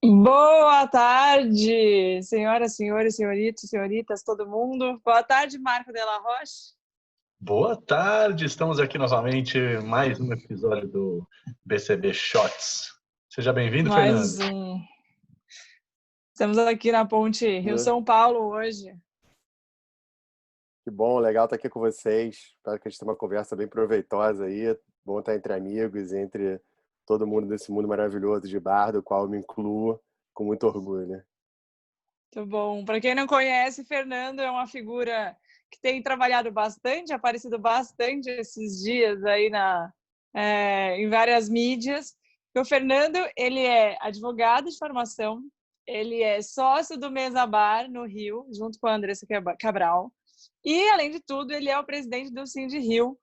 Boa tarde, senhoras, senhores, senhoritos, senhoritas, todo mundo. Boa tarde, Marco Della Roche. Boa tarde, estamos aqui novamente, mais um episódio do BCB Shots. Seja bem-vindo, Mais Fernando. um. Estamos aqui na ponte Rio-São Paulo hoje. Que bom, legal estar aqui com vocês. Espero que a gente tenha uma conversa bem proveitosa aí. Bom estar entre amigos, entre todo mundo desse mundo maravilhoso de bar, do qual eu me incluo com muito orgulho, né? Muito bom. Para quem não conhece, Fernando é uma figura que tem trabalhado bastante, aparecido bastante esses dias aí em várias mídias. O Fernando, ele é advogado de formação, ele é sócio do Mesa Bar no Rio, junto com a Andressa Cabral. E, além de tudo, ele é o presidente do Cindy Rio.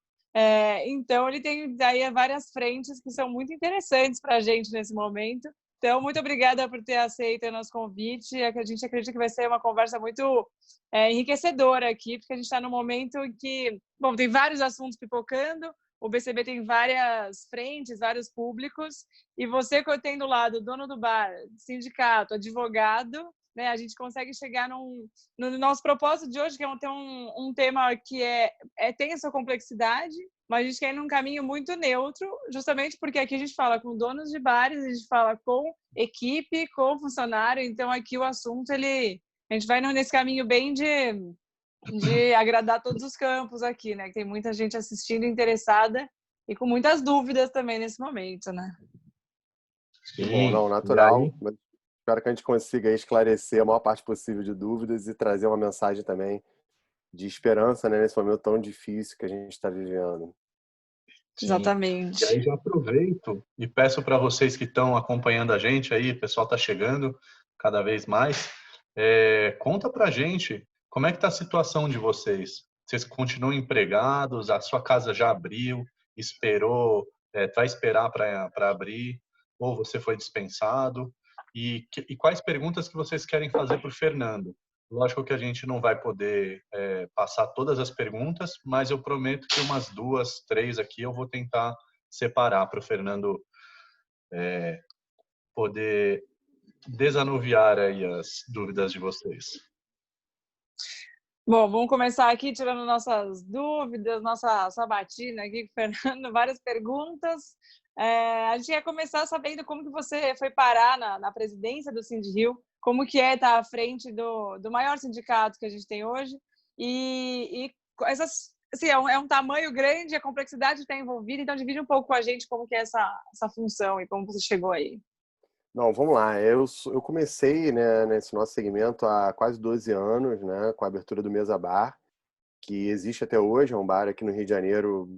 Então, ele tem aí várias frentes que são muito interessantes para a gente nesse momento. Então, muito obrigada por ter aceito o nosso convite. A gente acredita que vai ser uma conversa muito enriquecedora aqui, porque a gente está num momento em que, bom, tem vários assuntos pipocando, o BCB tem várias frentes, vários públicos, e você que tem do lado dono do bar, sindicato, advogado, né, a gente consegue chegar no nosso propósito de hoje, que é ter um tema que tem a sua complexidade, mas a gente quer ir num caminho muito neutro, justamente porque aqui a gente fala com donos de bares, a gente fala com equipe, com funcionário, então aqui o assunto, a gente vai nesse caminho bem de agradar todos os campos aqui, né? Que tem muita gente assistindo, interessada e com muitas dúvidas também nesse momento, né? Sim. Bom, não, natural, mas espero que a gente consiga esclarecer a maior parte possível de dúvidas e trazer uma mensagem também de esperança, né, nesse momento tão difícil que a gente está vivendo. Sim. Exatamente. E aí já aproveito e peço para vocês que estão acompanhando a gente aí, o pessoal está chegando cada vez mais, conta para a gente como é que está a situação de vocês. Vocês continuam empregados? A sua casa já abriu? Esperou? Vai esperar para abrir? Ou você foi dispensado? E quais perguntas que vocês querem fazer para o Fernando? Lógico que a gente não vai poder passar todas as perguntas, mas eu prometo que umas 2, 3 aqui eu vou tentar separar para o Fernando poder desanuviar aí as dúvidas de vocês. Bom, vamos começar aqui tirando nossas dúvidas, nossa sabatina aqui com o Fernando, várias perguntas. A gente ia começar sabendo como que você foi parar na presidência do Cindy Rio, como que estar à frente do maior sindicato que a gente tem hoje, e essas, assim, é um tamanho grande, a complexidade está envolvida, então divide um pouco com a gente como que é essa função e como você chegou aí. Não, vamos lá. Eu comecei, né, nesse nosso segmento há quase 12 anos, né, com a abertura do Mesa Bar, que existe até hoje, é um bar aqui no Rio de Janeiro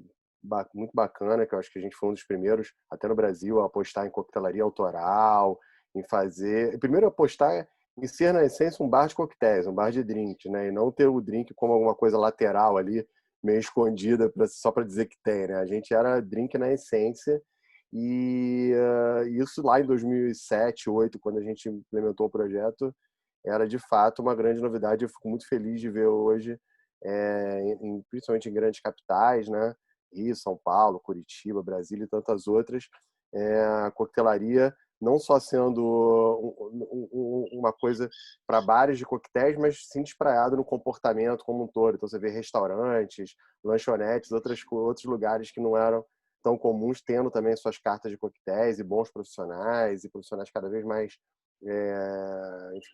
muito bacana, que eu acho que a gente foi um dos primeiros, até no Brasil, a apostar em coquetelaria autoral, em fazer... Primeiro, apostar em ser, na essência, um bar de coquetéis, um bar de drinks, né, e não ter o drink como alguma coisa lateral ali, meio escondida, só para dizer que tem, né? A gente era drink na essência. E isso lá em 2007, 2008, quando a gente implementou o projeto, era de fato uma grande novidade. Eu fico muito feliz de ver hoje, principalmente em grandes capitais, né? Rio, São Paulo, Curitiba, Brasília e tantas outras, a coquetelaria não só sendo uma coisa para bares de coquetéis, mas sim espraiado no comportamento como um todo. Então você vê restaurantes, lanchonetes, outros lugares que não eram tão comuns, tendo também suas cartas de coquetéis e bons profissionais, e profissionais cada vez mais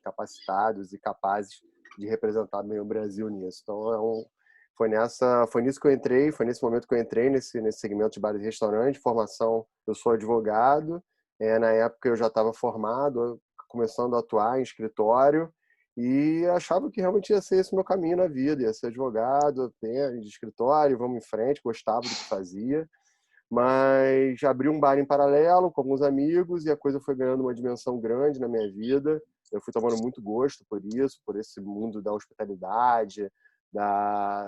capacitados e capazes de representar bem o Brasil nisso. Então, foi nisso que eu entrei, foi nesse momento que eu entrei nesse segmento de bares e restaurantes. Formação, eu sou advogado, na época eu já estava formado, começando a atuar em escritório, E achava que realmente ia ser esse o meu caminho na vida, ia ser advogado, de escritório, vamos em frente, gostava do que fazia. Mas abri um bar em paralelo com alguns amigos e a coisa foi ganhando uma dimensão grande na minha vida. Eu fui tomando muito gosto por isso, por esse mundo da hospitalidade,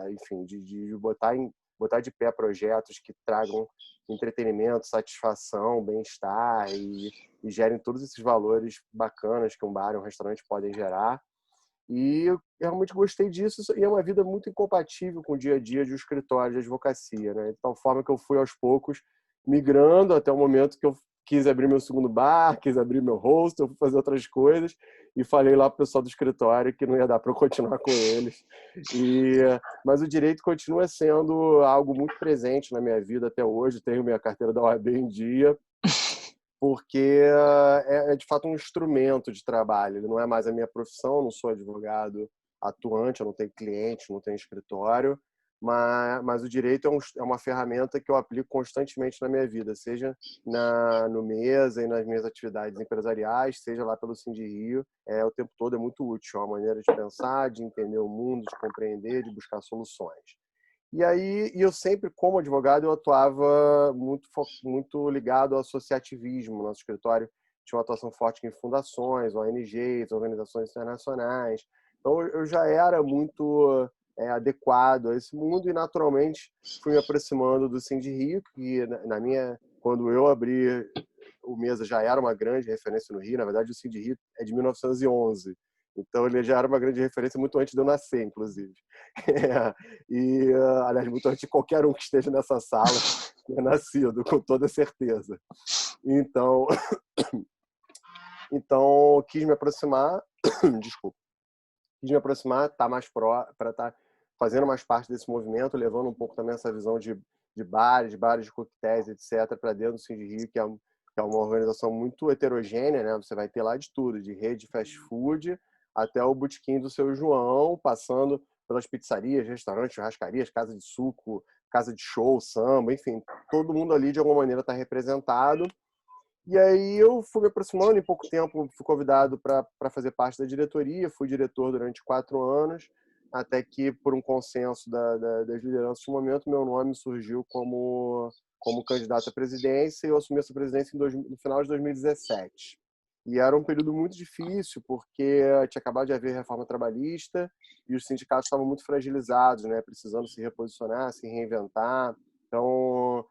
enfim, de botar de pé projetos que tragam entretenimento, satisfação, bem-estar e gerem todos esses valores bacanas que um bar e um restaurante podem gerar. E eu realmente gostei disso, e é uma vida muito incompatível com o dia a dia de um escritório de advocacia, né? De tal forma que eu fui aos poucos migrando até o momento que eu quis abrir meu segundo bar, quis abrir meu hostel, fui fazer outras coisas e falei lá pro pessoal do escritório que não ia dar para eu continuar com eles. Mas o direito continua sendo algo muito presente na minha vida até hoje. Tenho minha carteira da OAB em dia, porque é de fato um instrumento de trabalho. Ele não é mais a minha profissão, eu não sou advogado atuante, eu não tenho cliente, não tenho escritório, mas o direito é uma ferramenta que eu aplico constantemente na minha vida, seja no Mesa e nas minhas atividades empresariais, seja lá pelo Rio, o tempo todo é muito útil, é uma maneira de pensar, de entender o mundo, de compreender, de buscar soluções. E aí, eu sempre, como advogado, eu atuava muito ligado ao associativismo. Nosso escritório tinha uma atuação forte em fundações, ONGs, organizações internacionais. Então, eu já era muito adequado a esse mundo e, naturalmente, fui me aproximando do Rio, que, quando eu abri o Mesa, já era uma grande referência no Rio. Na verdade, o Rio é de 1911. Então, ele já era uma grande referência muito antes de eu nascer, inclusive. Aliás, muito antes de qualquer um que esteja nessa sala tenha nascido, com toda certeza. Então, quis me aproximar, desculpa, estar mais para estar fazendo mais parte desse movimento, levando um pouco também essa visão de bares de coquetéis, etc., para dentro do Rio, que é uma organização muito heterogênea, né? Você vai ter lá de tudo, de rede fast food até o botequim do seu João, passando pelas pizzarias, restaurantes, churrascarias, casa de suco, casa de show, samba, enfim, todo mundo ali de alguma maneira está representado. E aí eu fui me aproximando, em pouco tempo fui convidado para fazer parte da diretoria, fui diretor durante 4 anos, até que, por um consenso das lideranças do momento, meu nome surgiu como candidato à presidência, e eu assumi essa presidência no final de 2017. E era um período muito difícil, porque tinha acabado de haver reforma trabalhista e os sindicatos estavam muito fragilizados, né, precisando se reposicionar, se reinventar. Então,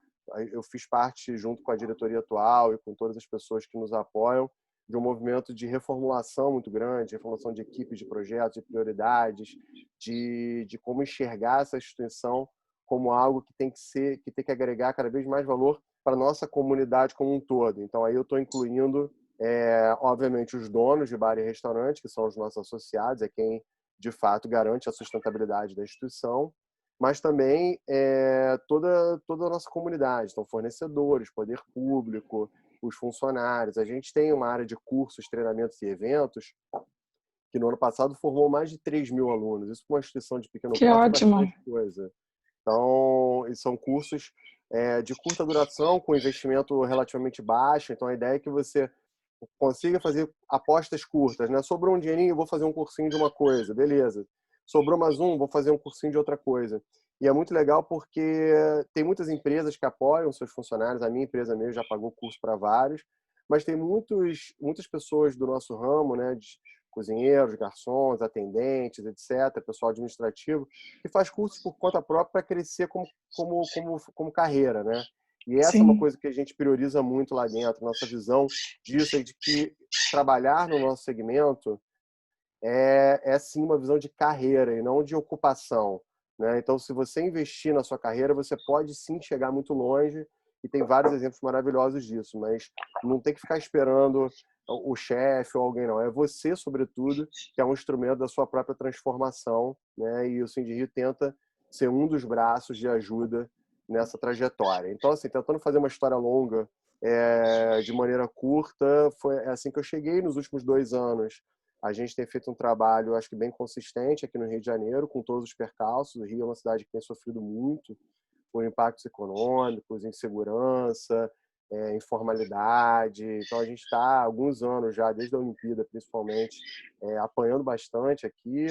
eu fiz parte, junto com a diretoria atual e com todas as pessoas que nos apoiam, de um movimento de reformulação muito grande, reformulação de equipes, de projetos, de prioridades, de como enxergar essa instituição como algo que tem que agregar cada vez mais valor para a nossa comunidade como um todo. Então, aí eu estou incluindo, obviamente, os donos de bar e restaurante, que são os nossos associados, é quem, de fato, garante a sustentabilidade da instituição, mas também toda a nossa comunidade, então fornecedores, poder público, os funcionários. A gente tem uma área de cursos, treinamentos e eventos que no ano passado formou mais de 3.000 alunos. Isso para uma instituição de pequeno Que porte é ótimo. bastante coisa. Então, são cursos de curta duração, com investimento relativamente baixo. Então, a ideia é que você consiga fazer apostas curtas, né? Sobrou um dinheirinho, eu vou fazer um cursinho de uma coisa, beleza. Sobrou mais vou fazer um cursinho de outra coisa. E é muito legal porque tem muitas empresas que apoiam seus funcionários, a minha empresa mesmo já pagou curso para vários, mas tem muitas pessoas do nosso ramo, né, de cozinheiros, garçons, atendentes, etc., pessoal administrativo, que faz curso por conta própria para crescer como carreira, né? E essa é uma coisa que a gente prioriza muito lá dentro. Nossa visão disso é de que trabalhar no nosso segmento é sim uma visão de carreira e não de ocupação, né? Então, se você investir na sua carreira, você pode sim chegar muito longe, e tem vários exemplos maravilhosos disso, mas não tem que ficar esperando o chefe ou alguém, não. É você, sobretudo, que é um instrumento da sua própria transformação, né? E o Rio tenta ser um dos braços de ajuda nessa trajetória. Então, assim, tentando fazer uma história longa de maneira curta, foi assim que eu cheguei nos últimos 2 anos. A gente tem feito um trabalho, acho que bem consistente aqui no Rio de Janeiro, com todos os percalços. O Rio é uma cidade que tem sofrido muito por impactos econômicos, insegurança, informalidade. Então, a gente está há alguns anos já, desde a Olimpíada principalmente, apanhando bastante aqui.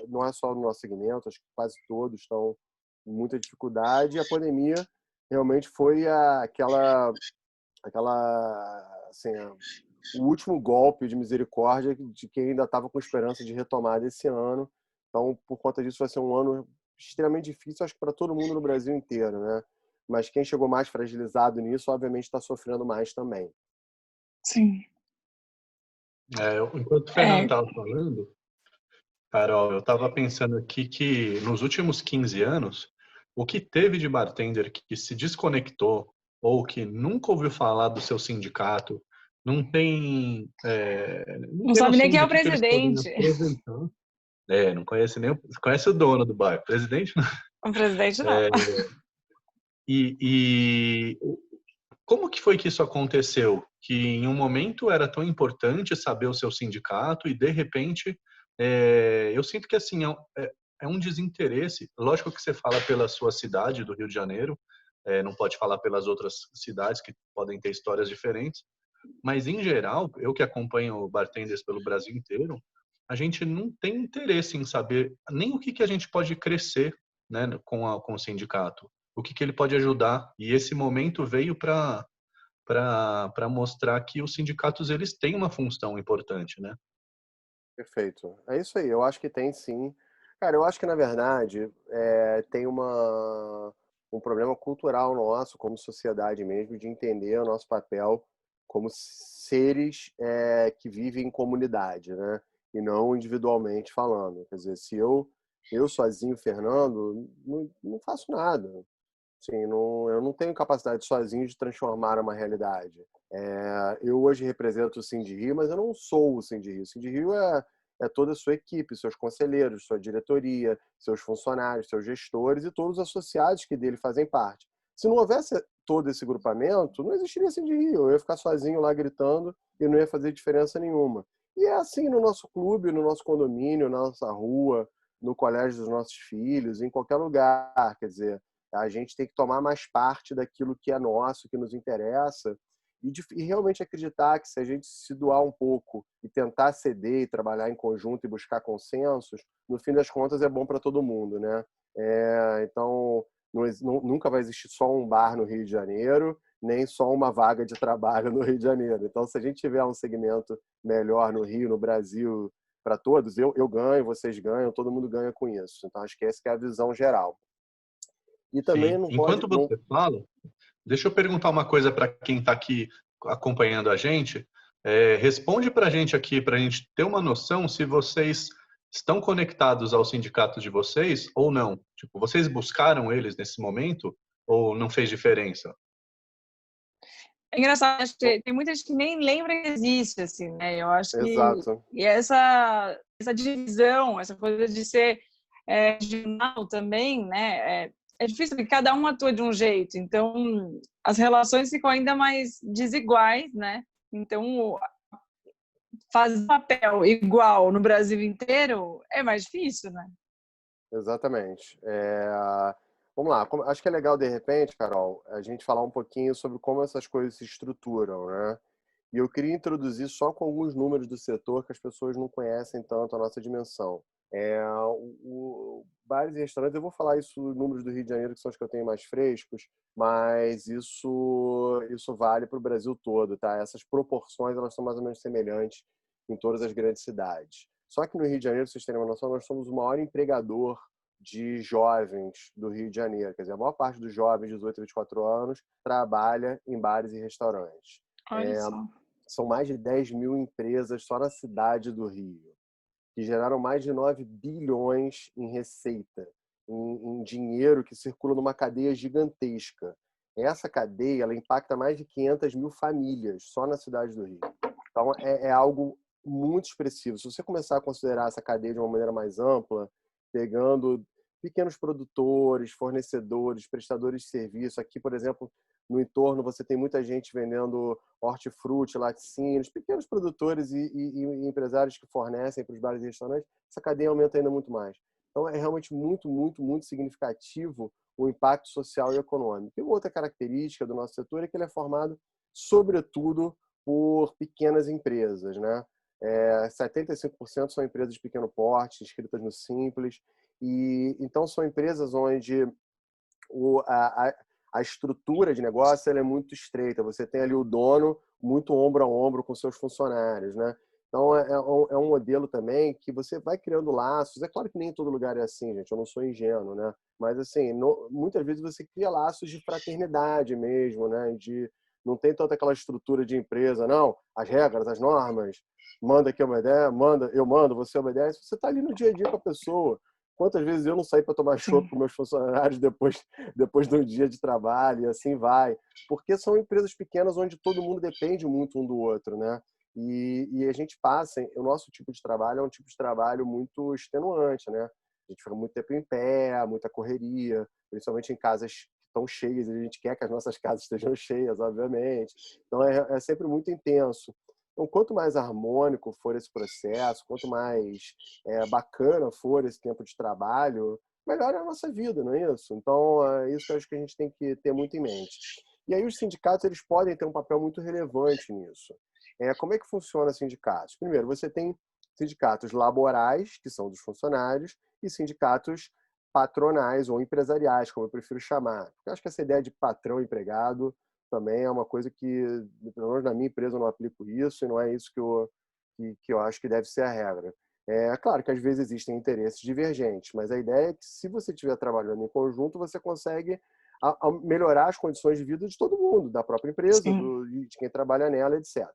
Não é só no nosso segmento, acho que quase todos estão com muita dificuldade. E a pandemia realmente foi assim, o último golpe de misericórdia de quem ainda estava com esperança de retomada esse ano. Então, por conta disso, vai ser um ano extremamente difícil, acho que para todo mundo no Brasil inteiro, né? Mas quem chegou mais fragilizado nisso, obviamente, está sofrendo mais também. Sim. Enquanto o Fernando estava falando, Carol, eu estava pensando aqui que nos últimos 15 anos, o que teve de bartender que se desconectou ou que nunca ouviu falar do seu sindicato, não tem, não Não tem sabe nem noção quem é do o que eles podem presidente. apresentar. Não conhece nem conhece o dono do bar, presidente. O presidente não. E como que foi que isso aconteceu? Que em um momento era tão importante saber o seu sindicato e, de repente, eu sinto que assim é um desinteresse. Lógico que você fala pela sua cidade, do Rio de Janeiro, não pode falar pelas outras cidades que podem ter histórias diferentes, mas, em geral, eu que acompanho bartenders pelo Brasil inteiro, a gente não tem interesse em saber nem o que a gente pode crescer, né, com o sindicato, o que ele pode ajudar. E esse momento veio para mostrar que os sindicatos eles têm uma função importante, né? Perfeito. É isso aí, eu acho que tem sim. Cara, eu acho que, na verdade, tem um problema cultural nosso, como sociedade mesmo, de entender o nosso papel como seres que vivem em comunidade, né? E não individualmente falando. Quer dizer, se eu sozinho, Fernando, não faço nada. Sim, não, eu não tenho capacidade sozinho de transformar uma realidade. Eu hoje represento o Sindi-Rio, mas eu não sou o Sindi-Rio. O Sindi-Rio é toda a sua equipe, seus conselheiros, sua diretoria, seus funcionários, seus gestores e todos os associados que dele fazem parte. Se não houvesse todo esse grupamento, não existiria Sindi-Rio. Eu ia ficar sozinho lá gritando e não ia fazer diferença nenhuma. E é assim no nosso clube, no nosso condomínio, na nossa rua, no colégio dos nossos filhos, em qualquer lugar. Quer dizer, a gente tem que tomar mais parte daquilo que é nosso, que nos interessa, e realmente acreditar que se a gente se doar um pouco e tentar ceder e trabalhar em conjunto e buscar consensos, no fim das contas é bom para todo mundo, né? Então, nunca vai existir só um bar no Rio de Janeiro, nem só uma vaga de trabalho no Rio de Janeiro. Então, se a gente tiver um segmento melhor no Rio, no Brasil, para todos, eu ganho, vocês ganham, todo mundo ganha com isso. Então, acho que essa que é a visão geral. E também Sim. não pode. Enquanto você fala, deixa eu perguntar uma coisa para quem está aqui acompanhando a gente. Responde para a gente aqui, para a gente ter uma noção se vocês estão conectados ao sindicato de vocês ou não. Tipo, vocês buscaram eles nesse momento ou não fez diferença? É engraçado, acho que tem muita gente que nem lembra que existe, assim, né? Eu acho que Exato. e essa divisão, essa coisa de ser regional também, né? É difícil porque cada um atua de um jeito, então as relações ficam ainda mais desiguais, né? Então fazer papel igual no Brasil inteiro é mais difícil, né? Exatamente. Vamos lá. Acho que é legal, de repente, Carol, a gente falar um pouquinho sobre como essas coisas se estruturam, né? E eu queria introduzir só com alguns números do setor que as pessoas não conhecem tanto a nossa dimensão. Bares e restaurantes, eu vou falar isso, números do Rio de Janeiro, que são os que eu tenho mais frescos, mas isso vale para o Brasil todo, tá? Essas proporções, elas são mais ou menos semelhantes em todas as grandes cidades. Só que no Rio de Janeiro, vocês terem uma noção, nós somos o maior empregador de jovens do Rio de Janeiro. Quer dizer, a maior parte dos jovens de 18 a 24 anos trabalha em bares e restaurantes. Olha só. São mais de 10 mil empresas só na cidade do Rio, que geraram mais de 9 bilhões em receita, em dinheiro que circula numa cadeia gigantesca. Essa cadeia ela impacta mais de 500 mil famílias só na cidade do Rio. Então, é algo muito expressivo. Se você começar a considerar essa cadeia de uma maneira mais ampla, pegando pequenos produtores, fornecedores, prestadores de serviço. Aqui, por exemplo, no entorno você tem muita gente vendendo hortifruti, laticínios, pequenos produtores e empresários que fornecem para os bares e restaurantes. Essa cadeia aumenta ainda muito mais. Então, é realmente muito, muito, muito significativo o impacto social e econômico. E outra característica do nosso setor é que ele é formado, sobretudo, por pequenas empresas, né? 75% são empresas de pequeno porte, inscritas no Simples, e então são empresas onde a estrutura de negócio ela é muito estreita. Você tem ali o dono muito ombro a ombro com seus funcionários, né? Então, é um modelo também que você vai criando laços. É claro que nem em todo lugar é assim, gente. Eu não sou ingênuo, né? Mas, assim, muitas vezes você cria laços de fraternidade mesmo, né? Não tem tanta aquela estrutura de empresa, não. As regras, as normas, manda que eu obedece, eu mando, você obedece. Você está ali no dia a dia com a pessoa. Quantas vezes eu não saí para tomar chopp com meus funcionários depois do dia de trabalho, e assim vai. Porque são empresas pequenas onde todo mundo depende muito um do outro, né? E a gente passa, o nosso tipo de trabalho é um tipo de trabalho muito extenuante, né? A gente fica muito tempo em pé, muita correria, principalmente em casas que estão cheias, e a gente quer que as nossas casas estejam cheias, obviamente. Então é sempre muito intenso. Então, quanto mais harmônico for esse processo, quanto mais bacana for esse tempo de trabalho, melhor é a nossa vida, não é isso? Então, é isso que eu acho que a gente tem que ter muito em mente. E aí os sindicatos eles podem ter um papel muito relevante nisso. Como é que funciona sindicatos? Primeiro, você tem sindicatos laborais, que são dos funcionários, e sindicatos patronais ou empresariais, como eu prefiro chamar. Eu acho que essa ideia de patrão e empregado também é uma coisa que, pelo menos na minha empresa, eu não aplico isso, e não é isso que eu acho que deve ser a regra. É claro que às vezes existem interesses divergentes, mas a ideia é que se você estiver trabalhando em conjunto, você consegue melhorar as condições de vida de todo mundo, da própria empresa, de quem trabalha nela, etc.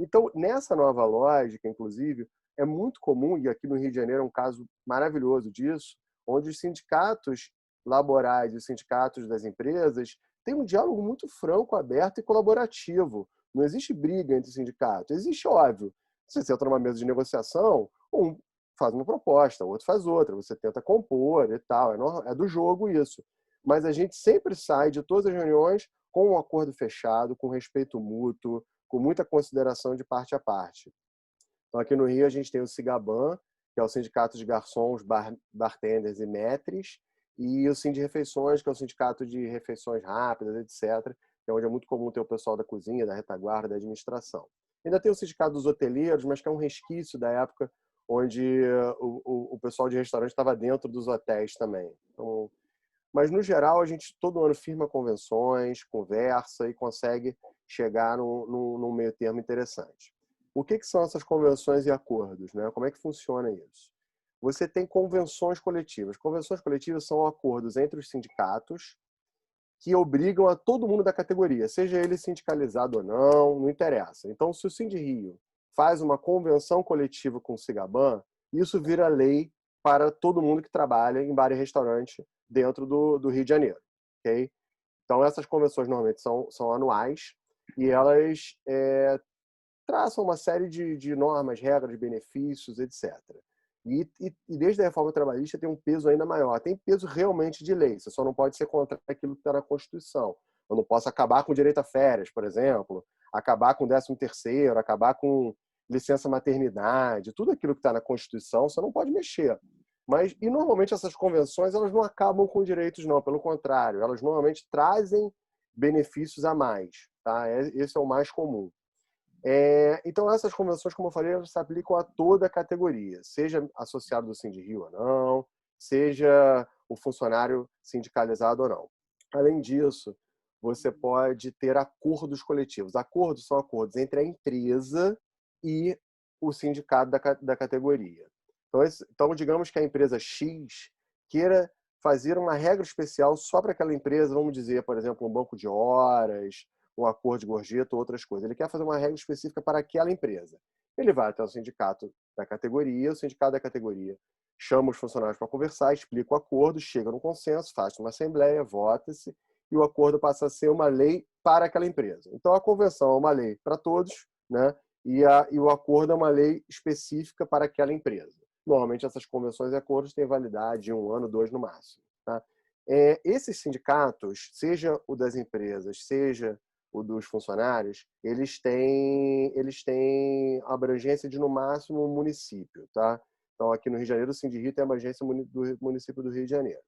Então, nessa nova lógica, inclusive, é muito comum, e aqui no Rio de Janeiro é um caso maravilhoso disso, onde os sindicatos laborais e os sindicatos das empresas têm um diálogo muito franco, aberto e colaborativo. Não existe briga entre sindicatos. Existe, óbvio, se você entra numa mesa de negociação, um faz uma proposta, o outro faz outra, você tenta compor e tal, é do jogo isso. Mas a gente sempre sai de todas as reuniões com um acordo fechado, com respeito mútuo, com muita consideração de parte a parte. Então, aqui no Rio, a gente tem o Cigaban, que é o Sindicato de Garçons, Bartenders e Maîtres, e o Sindirefeições, que é o Sindicato de Refeições Rápidas, etc., que é onde é muito comum ter o pessoal da cozinha, da retaguarda, da administração. Ainda tem o Sindicato dos Hoteleiros, mas que é um resquício da época onde o pessoal de restaurante estava dentro dos hotéis também. Então, mas, no geral, a gente todo ano firma convenções, conversa e consegue chegar num meio termo interessante. O que são essas convenções e acordos, né? Como é que funciona isso? Você tem convenções coletivas. Convenções coletivas são acordos entre os sindicatos que obrigam a todo mundo da categoria, seja ele sindicalizado ou não interessa. Então, se o Sindirio faz uma convenção coletiva com o Cigaban, isso vira lei para todo mundo que trabalha em bar e restaurante dentro do Rio de Janeiro. Okay? Então, essas convenções normalmente são anuais e elas traçam uma série de normas, regras, benefícios, etc. E desde a reforma trabalhista tem um peso ainda maior. Tem peso realmente de lei. Você só não pode ser contra aquilo que está na Constituição. Eu não posso acabar com o direito a férias, por exemplo, acabar com o 13º, acabar com licença maternidade, tudo aquilo que está na Constituição, você não pode mexer. E normalmente essas convenções elas não acabam com direitos, não. Pelo contrário, elas normalmente trazem benefícios a mais. Tá? Esse é o mais comum. Então, essas convenções, como eu falei, elas se aplicam a toda a categoria, seja associado do Sindirio ou não, seja o funcionário sindicalizado ou não. Além disso, você pode ter acordos coletivos. Acordos são acordos entre a empresa e o sindicato da categoria. Então, digamos que a empresa X queira fazer uma regra especial só para aquela empresa, vamos dizer, por exemplo, um banco de horas, um acordo de gorjeta ou outras coisas. Ele quer fazer uma regra específica para aquela empresa. Ele vai até o sindicato da categoria, o sindicato da categoria chama os funcionários para conversar, explica o acordo, chega no consenso, faz uma assembleia, vota-se, e o acordo passa a ser uma lei para aquela empresa. Então, a convenção é uma lei para todos, né? E o acordo é uma lei específica para aquela empresa. Normalmente, essas convenções e acordos têm validade de 1 ano, 2 no máximo. Tá? Esses sindicatos, seja o das empresas, seja o dos funcionários, eles têm abrangência de, no máximo, um município. Tá? Então, aqui no Rio de Janeiro, o Sindirio tem a abrangência do município do Rio de Janeiro.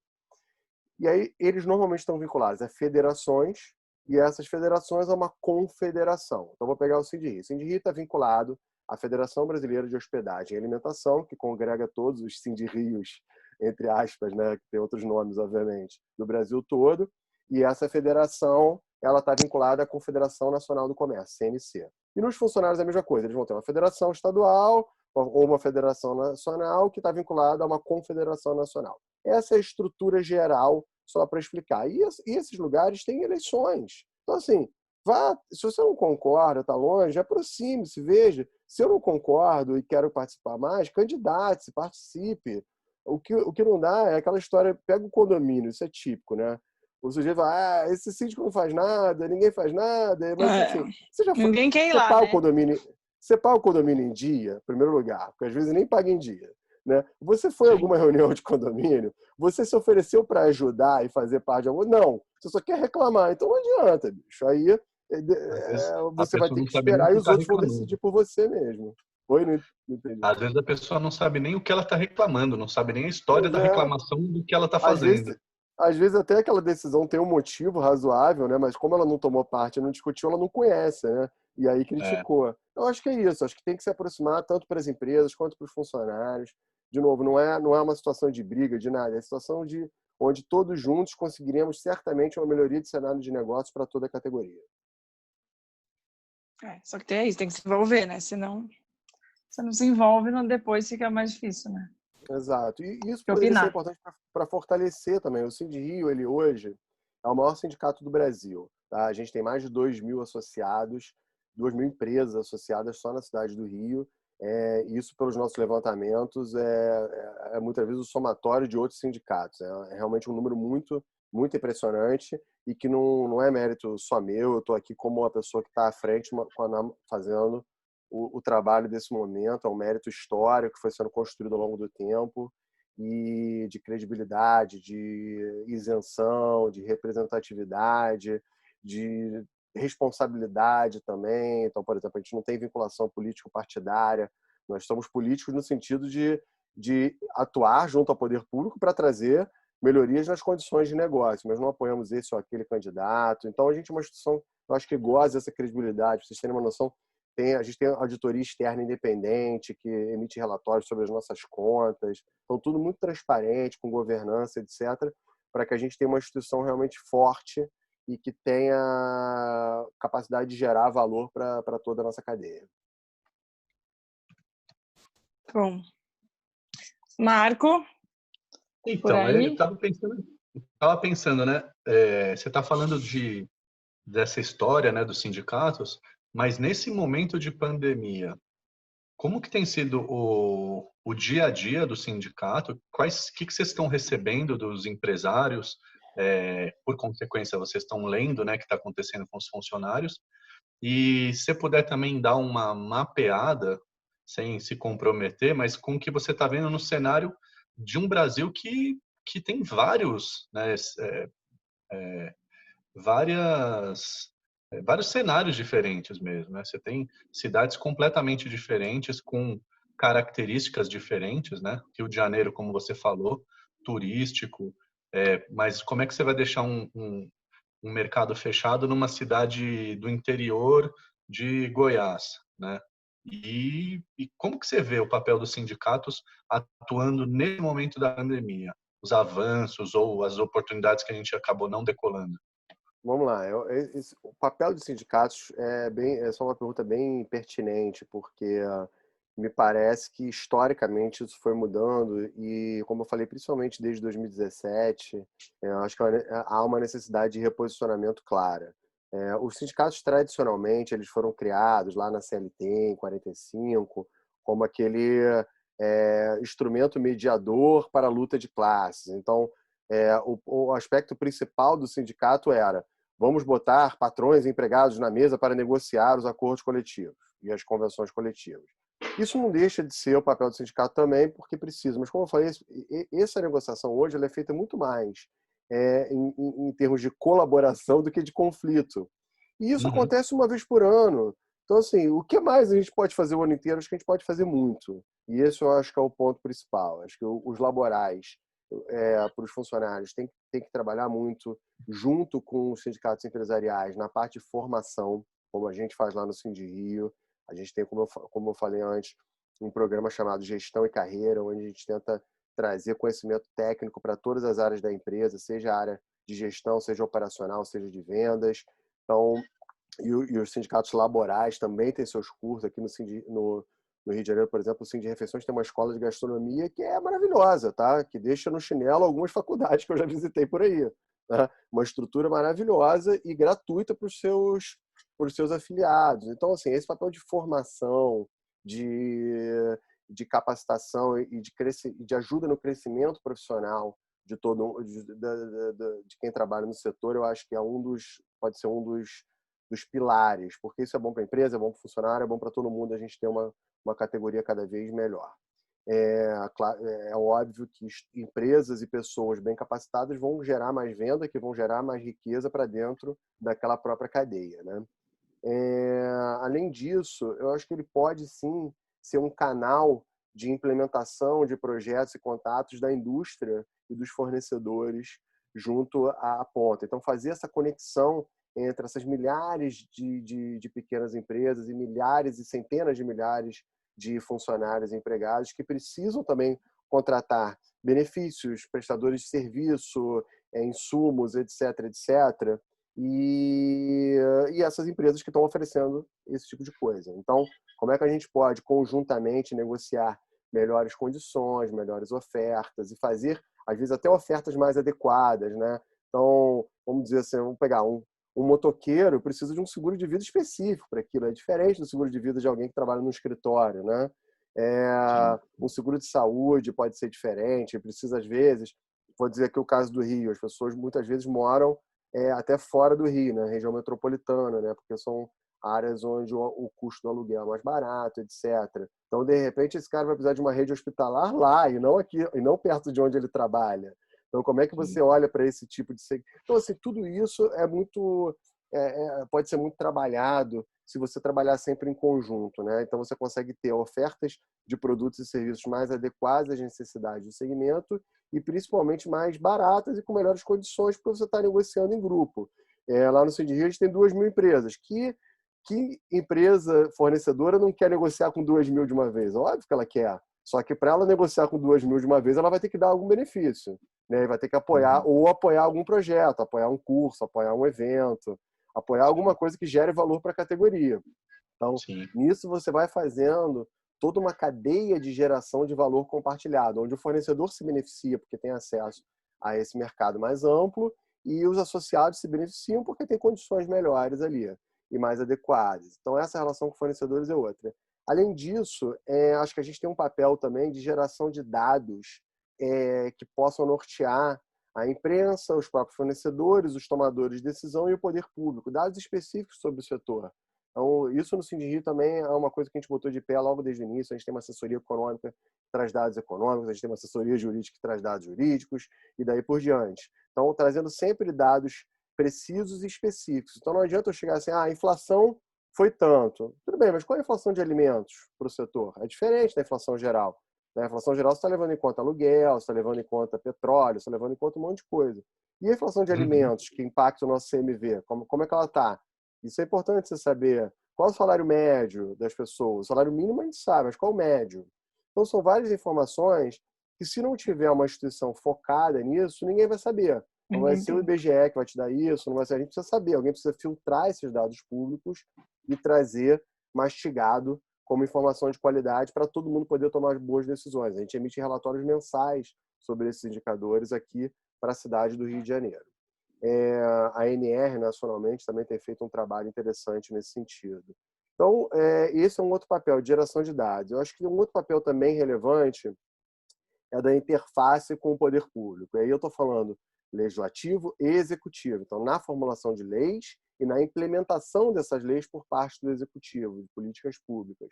E aí eles normalmente estão vinculados a federações e essas federações a uma confederação. Então vou pegar o Sindri. O Sindri está vinculado à Federação Brasileira de Hospedagem e Alimentação, que congrega todos os Sindrios, entre aspas, né, que tem outros nomes, obviamente, do Brasil todo. E essa federação ela está vinculada à Confederação Nacional do Comércio, CNC. E nos funcionários é a mesma coisa. Eles vão ter uma federação estadual ou uma federação nacional que está vinculada a uma confederação nacional. Essa é a estrutura geral, só para explicar. E esses lugares têm eleições. Então, assim, vá, se você não concorda, está longe, aproxime-se, veja. Se eu não concordo e quero participar mais, candidate-se, participe. O que não dá é aquela história, pega o condomínio, isso é típico, né? O sujeito fala, esse síndico não faz nada, ninguém faz nada. Mas, assim, você já foi, Ninguém quer ir você lá, paga né? o condomínio, você paga o condomínio em dia, em primeiro lugar, porque às vezes nem paga em dia. Né? Você foi a alguma reunião de condomínio, você se ofereceu para ajudar e fazer parte de algo? Não, você só quer reclamar, então não adianta, bicho. Aí Às vezes a você vai pessoa ter não que sabe nem o esperar e que os está outros vão reclamando. decidir por você mesmo. Foi? Não entendi. Às vezes a pessoa não sabe nem o que ela está reclamando, não sabe nem a história Pois da é, reclamação do que ela está às fazendo. vezes, às vezes até aquela decisão tem um motivo razoável, né? Mas como ela não tomou parte, não discutiu, ela não conhece, né? E aí É, criticou. Eu acho que é isso. Acho que tem que se aproximar tanto para as empresas quanto para os funcionários. De novo, não é uma situação de briga, de nada. É uma situação de onde todos juntos conseguiríamos certamente uma melhoria de cenário de negócios para toda a categoria. Só que tem isso, tem que se envolver, né? Senão você não se envolve, depois fica mais difícil, né? Exato. E isso Que poderia ser opinar. importante para fortalecer também. O Sindrio, ele hoje é o maior sindicato do Brasil. Tá? A gente tem mais de 2.000 associados, 2.000 empresas associadas só na cidade do Rio. Isso, pelos nossos levantamentos, é muitas vezes o somatório de outros sindicatos. É realmente um número muito, muito impressionante e que não é mérito só meu. Eu estou aqui como uma pessoa que está à frente fazendo o trabalho desse momento, é um mérito histórico que foi sendo construído ao longo do tempo e de credibilidade, de isenção, de representatividade, de responsabilidade também. Então, por exemplo, a gente não tem vinculação político-partidária, nós somos políticos no sentido de atuar junto ao poder público para trazer melhorias nas condições de negócio, mas não apoiamos esse ou aquele candidato. Então, a gente é uma instituição, eu acho que goza dessa credibilidade, para vocês terem uma noção. A gente tem auditoria externa independente que emite relatórios sobre as nossas contas. Então, tudo muito transparente, com governança, etc., para que a gente tenha uma instituição realmente forte e que tenha capacidade de gerar valor para toda a nossa cadeia. Bom. Marco, por então, eu aí? estava pensando, né? Você está falando dessa história, né, dos sindicatos, mas nesse momento de pandemia, como que tem sido o dia a dia do sindicato? O que vocês estão recebendo dos empresários? Por consequência, vocês estão lendo, né, o que está acontecendo com os funcionários? E se você puder também dar uma mapeada, sem se comprometer, mas com o que você está vendo no cenário de um Brasil que tem vários, né, vários cenários diferentes mesmo, né? Você tem cidades completamente diferentes, com características diferentes, né? Rio de Janeiro, como você falou, turístico, mas como é que você vai deixar um mercado fechado numa cidade do interior de Goiás, né? E como que você vê o papel dos sindicatos atuando nesse momento da pandemia? Os avanços ou as oportunidades que a gente acabou não decolando? Vamos lá. O papel dos sindicatos é só uma pergunta bem pertinente, porque me parece que historicamente isso foi mudando e, como eu falei, principalmente desde 2017, acho que há uma necessidade de reposicionamento clara. Os sindicatos tradicionalmente eles foram criados lá na CLT em 45 como aquele instrumento mediador para a luta de classes. Então, o aspecto principal do sindicato era: vamos botar patrões e empregados na mesa para negociar os acordos coletivos e as convenções coletivas. Isso não deixa de ser o papel do sindicato também, porque precisa. Mas, como eu falei, essa negociação hoje ela é feita muito mais em termos de colaboração do que de conflito. E isso Uhum. acontece uma vez por ano. Então, assim, o que mais a gente pode fazer o ano inteiro? Acho que a gente pode fazer muito. E esse eu acho que é o ponto principal. Acho que os laborais para os funcionários tem que trabalhar muito junto com os sindicatos empresariais na parte de formação, como a gente faz lá no Sindi Rio. A gente tem, como eu falei antes, um programa chamado Gestão e Carreira, onde a gente tenta trazer conhecimento técnico para todas as áreas da empresa, seja a área de gestão, seja operacional, seja de vendas. Então, e os sindicatos laborais também têm seus cursos aqui no Rio de Janeiro, por exemplo, o Sindi Refeições tem uma escola de gastronomia que é maravilhosa, tá? Que deixa no chinelo algumas faculdades que eu já visitei por aí. Né? Uma estrutura maravilhosa e gratuita para os seus afiliados. Então, assim, esse papel de formação, de capacitação e de ajuda no crescimento profissional de quem trabalha no setor, eu acho que pode ser um dos pilares, porque isso é bom para a empresa, é bom para o funcionário, é bom para todo mundo, a gente ter uma categoria cada vez melhor. É óbvio que empresas e pessoas bem capacitadas vão gerar mais venda, que vão gerar mais riqueza para dentro daquela própria cadeia, né? Além disso, eu acho que ele pode sim ser um canal de implementação de projetos e contatos da indústria e dos fornecedores junto à ponta. Então, fazer essa conexão entre essas milhares de pequenas empresas e milhares e centenas de milhares de funcionários e empregados que precisam também contratar benefícios, prestadores de serviço, insumos, etc., etc., e essas empresas que estão oferecendo esse tipo de coisa. Então, como é que a gente pode conjuntamente negociar melhores condições, melhores ofertas e fazer, às vezes, até ofertas mais adequadas, né? Então, vamos dizer assim, vamos pegar um motoqueiro precisa de um seguro de vida específico para aquilo. É diferente do seguro de vida de alguém que trabalha no escritório, né? Um seguro de saúde pode ser diferente, precisa, às vezes, vou dizer aqui o caso do Rio, as pessoas muitas vezes moram até fora do Rio, né? Região metropolitana, né? Porque são áreas onde o custo do aluguel é mais barato, etc. Então, de repente, esse cara vai precisar de uma rede hospitalar lá e não aqui, e não perto de onde ele trabalha. Então, como é que você olha para esse tipo de... Então, assim, tudo isso é muito... pode ser muito trabalhado se você trabalhar sempre em conjunto, né? Então, você consegue ter ofertas de produtos e serviços mais adequadas às necessidades do segmento e, principalmente, mais baratas e com melhores condições porque você está negociando em grupo. Lá no Sindi Rio, a gente tem 2.000 empresas. Que empresa fornecedora não quer negociar com 2.000 de uma vez? Óbvio que ela quer. Só que para ela negociar com 2.000 de uma vez, ela vai ter que dar algum benefício, né? Vai ter que apoiar ou apoiar algum projeto, apoiar um curso, apoiar um evento, apoiar alguma coisa que gere valor para a categoria. Então, nisso você vai fazendo toda uma cadeia de geração de valor compartilhado, onde o fornecedor se beneficia porque tem acesso a esse mercado mais amplo e os associados se beneficiam porque tem condições melhores ali e mais adequadas. Então, essa relação com fornecedores é outra. Além disso, acho que a gente tem um papel também de geração de dados que possam nortear a imprensa, os próprios fornecedores, os tomadores de decisão e o poder público, dados específicos sobre o setor. Então, isso no Sindi Rio também é uma coisa que a gente botou de pé logo desde o início. A gente tem uma assessoria econômica que traz dados econômicos, a gente tem uma assessoria jurídica que traz dados jurídicos e daí por diante. Então, trazendo sempre dados precisos e específicos. Então, não adianta eu chegar assim, a inflação foi tanto. Tudo bem, mas qual é a inflação de alimentos para o setor? É diferente da inflação geral. Na inflação geral, você está levando em conta aluguel, você está levando em conta petróleo, você está levando em conta um monte de coisa. E a inflação de alimentos, que impacta o nosso CMV, como é que ela está? Isso é importante você saber. Qual é o salário médio das pessoas? O salário mínimo a gente sabe, mas qual o médio? Então, são várias informações que, se não tiver uma instituição focada nisso, ninguém vai saber. Não vai ser o IBGE que vai te dar isso, não vai ser. A gente precisa saber. Alguém precisa filtrar esses dados públicos e trazer mastigado como informação de qualidade para todo mundo poder tomar boas decisões. A gente emite relatórios mensais sobre esses indicadores aqui para a cidade do Rio de Janeiro. A ANR, nacionalmente, também tem feito um trabalho interessante nesse sentido. Então, esse é um outro papel, de geração de dados. Eu acho que um outro papel também relevante é da interface com o poder público. E aí eu estou falando legislativo e executivo. Então, na formulação de leis e na implementação dessas leis por parte do executivo, de políticas públicas.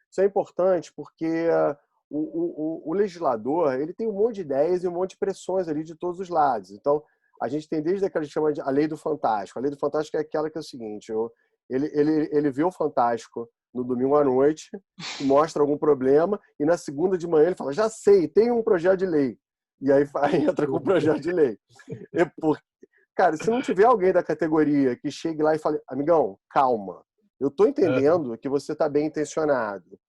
Isso é importante porque o legislador ele tem um monte de ideias e um monte de pressões ali de todos os lados. Então, a gente tem desde aquela que a gente chama de a lei do fantástico. A lei do fantástico é aquela que é o seguinte, ele vê o Fantástico no domingo à noite, mostra algum problema, e na segunda de manhã ele fala, já sei, tem um projeto de lei. E aí entra com o projeto de lei. Cara, se não tiver alguém da categoria que chegue lá e fale, amigão, calma, eu tô entendendo que você tá bem intencionado,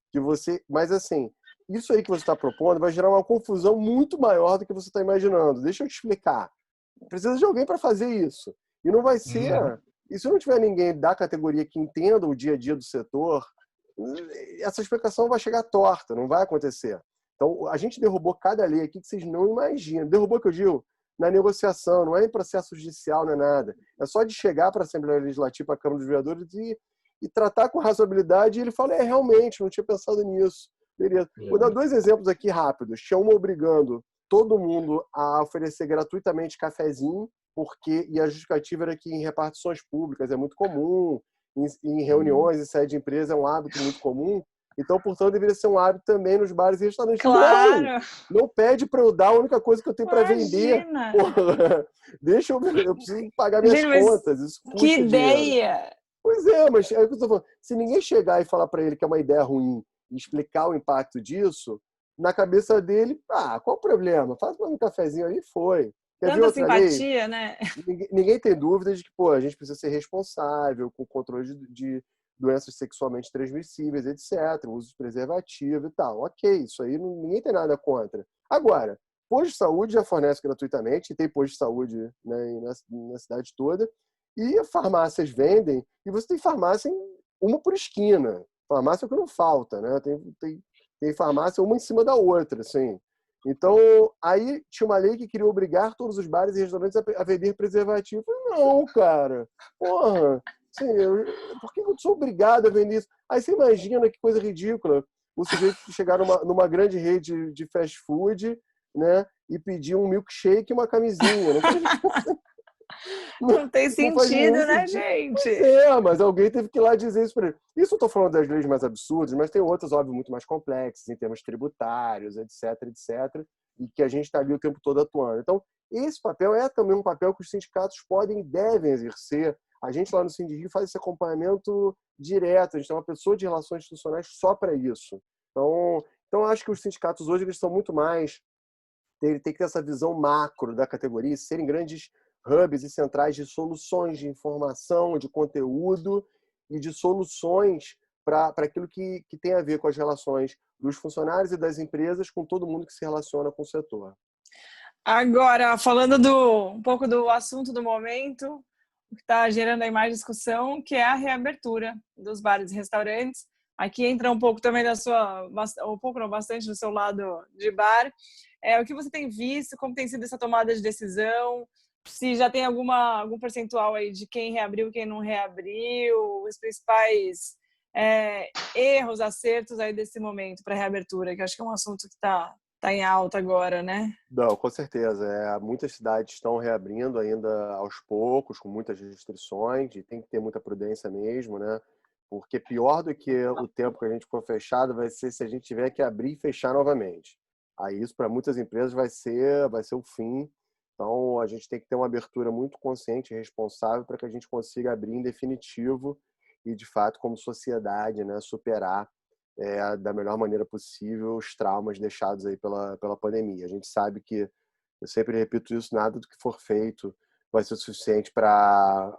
mas assim, isso aí que você está propondo vai gerar uma confusão muito maior do que você está imaginando. Deixa eu te explicar. Precisa de alguém para fazer isso. E não vai ser... E se não tiver ninguém da categoria que entenda o dia a dia do setor, essa explicação vai chegar torta, não vai acontecer. Então, a gente derrubou cada lei aqui que vocês não imaginam. Derrubou, que eu digo, na negociação, não é em processo judicial, não é nada. É só de chegar para a Assembleia Legislativa, para a Câmara dos Vereadores e tratar com razoabilidade. E ele fala, realmente, não tinha pensado nisso. Beleza. Vou dar 2 exemplos aqui rápidos. Tinha uma obrigando todo mundo a oferecer gratuitamente cafezinho, e a justificativa era que em repartições públicas é muito comum, em reuniões e sede de empresa é um hábito muito comum. Então, portanto, deveria ser um hábito também nos bares e restaurantes. Claro! Não pede para eu dar a única coisa que eu tenho para vender. Porra, deixa eu preciso pagar minhas contas. Isso custa que ideia! Dinheiro. Pois é, mas é o que eu tô falando. Se ninguém chegar e falar para ele que é uma ideia ruim e explicar o impacto disso, na cabeça dele, qual o problema? Faz um cafezinho ali e foi. Quer ver outra simpatia, lei? Né? Ninguém tem dúvida de que a gente precisa ser responsável com o controle de doenças sexualmente transmissíveis, etc., uso de preservativo e tal. Ok, isso aí ninguém tem nada contra. Agora, posto de saúde já fornece gratuitamente, e tem posto de saúde, né, na cidade toda, e farmácias vendem, e você tem farmácia uma por esquina. Farmácia é o que não falta, né? Tem farmácia uma em cima da outra, assim. Então, aí tinha uma lei que queria obrigar todos os bares e restaurantes a vender preservativo. Eu falei, não, cara, porra, assim, por que eu sou obrigado a vender isso? Aí você imagina que coisa ridícula. O sujeito chegar numa grande rede de fast food, né, e pedir um milkshake e uma camisinha. Não tem sentido, né, gente? Pois é, mas alguém teve que ir lá dizer isso para ele. Isso eu estou falando das leis mais absurdas, mas tem outras, óbvio, muito mais complexas, em termos tributários, etc., e que a gente está ali o tempo todo atuando. Então, esse papel é também um papel que os sindicatos podem e devem exercer. A gente lá no Sindirio faz esse acompanhamento direto, a gente tem uma pessoa de relações institucionais só para isso. Então, acho que os sindicatos hoje eles estão muito mais... Tem que ter essa visão macro da categoria, serem grandes hubs e centrais de soluções de informação, de conteúdo e de soluções para aquilo que tem a ver com as relações dos funcionários e das empresas com todo mundo que se relaciona com o setor. Agora, falando um pouco do assunto do momento, o que está gerando aí mais discussão, que é a reabertura dos bares e restaurantes. Aqui entra um pouco também bastante do seu lado de bar. O que você tem visto, como tem sido essa tomada de decisão, se já tem algum percentual aí de quem reabriu, quem não reabriu, os principais erros, acertos aí desse momento para a reabertura, que acho que é um assunto que está em alta agora, né? Não, com certeza. Muitas cidades estão reabrindo ainda aos poucos, com muitas restrições, e tem que ter muita prudência mesmo, né? Porque pior do que o tempo que a gente for fechado vai ser se a gente tiver que abrir e fechar novamente. Aí isso para muitas empresas vai ser o fim. Então a gente tem que ter uma abertura muito consciente e responsável para que a gente consiga abrir em definitivo e de fato como sociedade, né, superar da melhor maneira possível os traumas deixados aí pela pandemia. A gente sabe que, eu sempre repito isso, nada do que for feito vai ser suficiente para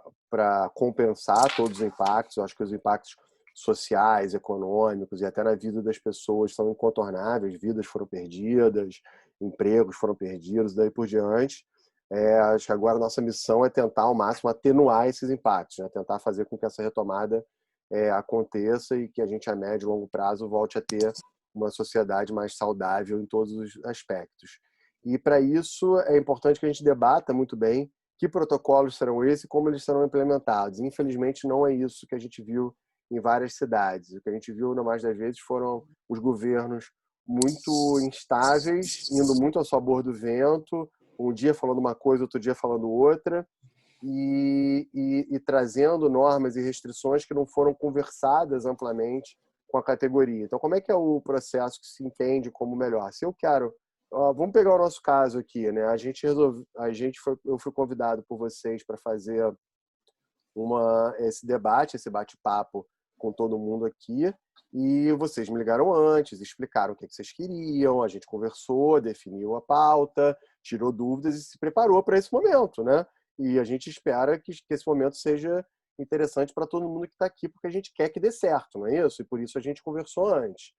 compensar todos os impactos. Eu acho que os impactos sociais, econômicos e até na vida das pessoas são incontornáveis. Vidas foram perdidas, empregos foram perdidos, daí por diante. Acho que agora a nossa missão é tentar ao máximo atenuar esses impactos, né? Tentar fazer com que essa retomada aconteça e que a gente a médio e longo prazo volte a ter uma sociedade mais saudável em todos os aspectos. E para isso é importante que a gente debata muito bem que protocolos serão esses e como eles serão implementados. Infelizmente não é isso que a gente viu em várias cidades. O que a gente viu, na maioria das vezes, foram os governos muito instáveis, indo muito ao sabor do vento, um dia falando uma coisa, outro dia falando outra, e trazendo normas e restrições que não foram conversadas amplamente com a categoria. Então, como é que é o processo que se entende como melhor? Se eu quero... vamos pegar o nosso caso aqui, né? Eu fui convidado por vocês para fazer esse debate, esse bate-papo com todo mundo aqui e vocês me ligaram antes, explicaram o que vocês queriam, a gente conversou, definiu a pauta, tirou dúvidas e se preparou para esse momento, né? E a gente espera que esse momento seja interessante para todo mundo que está aqui, porque a gente quer que dê certo, não é isso? E por isso a gente conversou antes.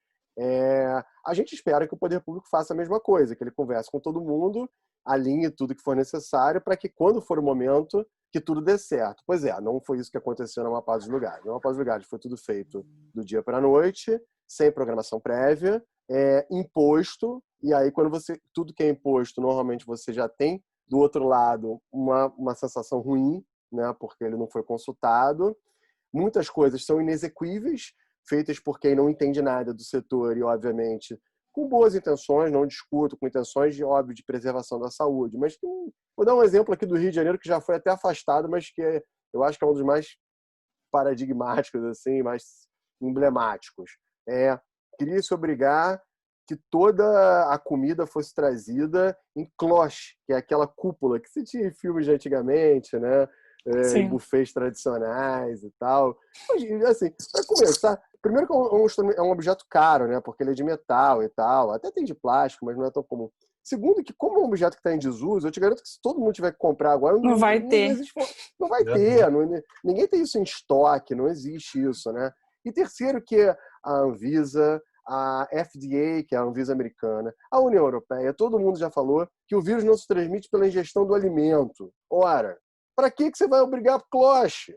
A gente espera que o poder público faça a mesma coisa, que ele converse com todo mundo, alinhe tudo que for necessário para que, quando for o momento, que tudo dê certo. Pois é, não foi isso que aconteceu na Amapá dos Lugares. Na Amapá dos Lugares foi tudo feito do dia para a noite, sem programação prévia, imposto, e aí tudo que é imposto, normalmente você já tem do outro lado uma sensação ruim, né, porque ele não foi consultado. Muitas coisas são inexequíveis, feitas por quem não entende nada do setor e, obviamente, com boas intenções, não discuto, com intenções, óbvio, de preservação da saúde. Mas vou dar um exemplo aqui do Rio de Janeiro, que já foi até afastado, mas que eu acho que é um dos mais paradigmáticos, assim, mais emblemáticos. Queria se obrigar que toda a comida fosse trazida em cloche, que é aquela cúpula que se tinha em filmes de antigamente, né? Em buffets tradicionais e tal. Mas, assim, para começar, primeiro que é um objeto caro, né? Porque ele é de metal e tal. Até tem de plástico, mas não é tão comum. Segundo, que como é um objeto que está em desuso, eu te garanto que se todo mundo tiver que comprar agora, não vai ter. Não vai ter. Ninguém tem isso em estoque, não existe isso, né? E terceiro, que a Anvisa, a FDA, que é a Anvisa americana, a União Europeia, todo mundo já falou que o vírus não se transmite pela ingestão do alimento. Ora, para que você vai obrigar cloche?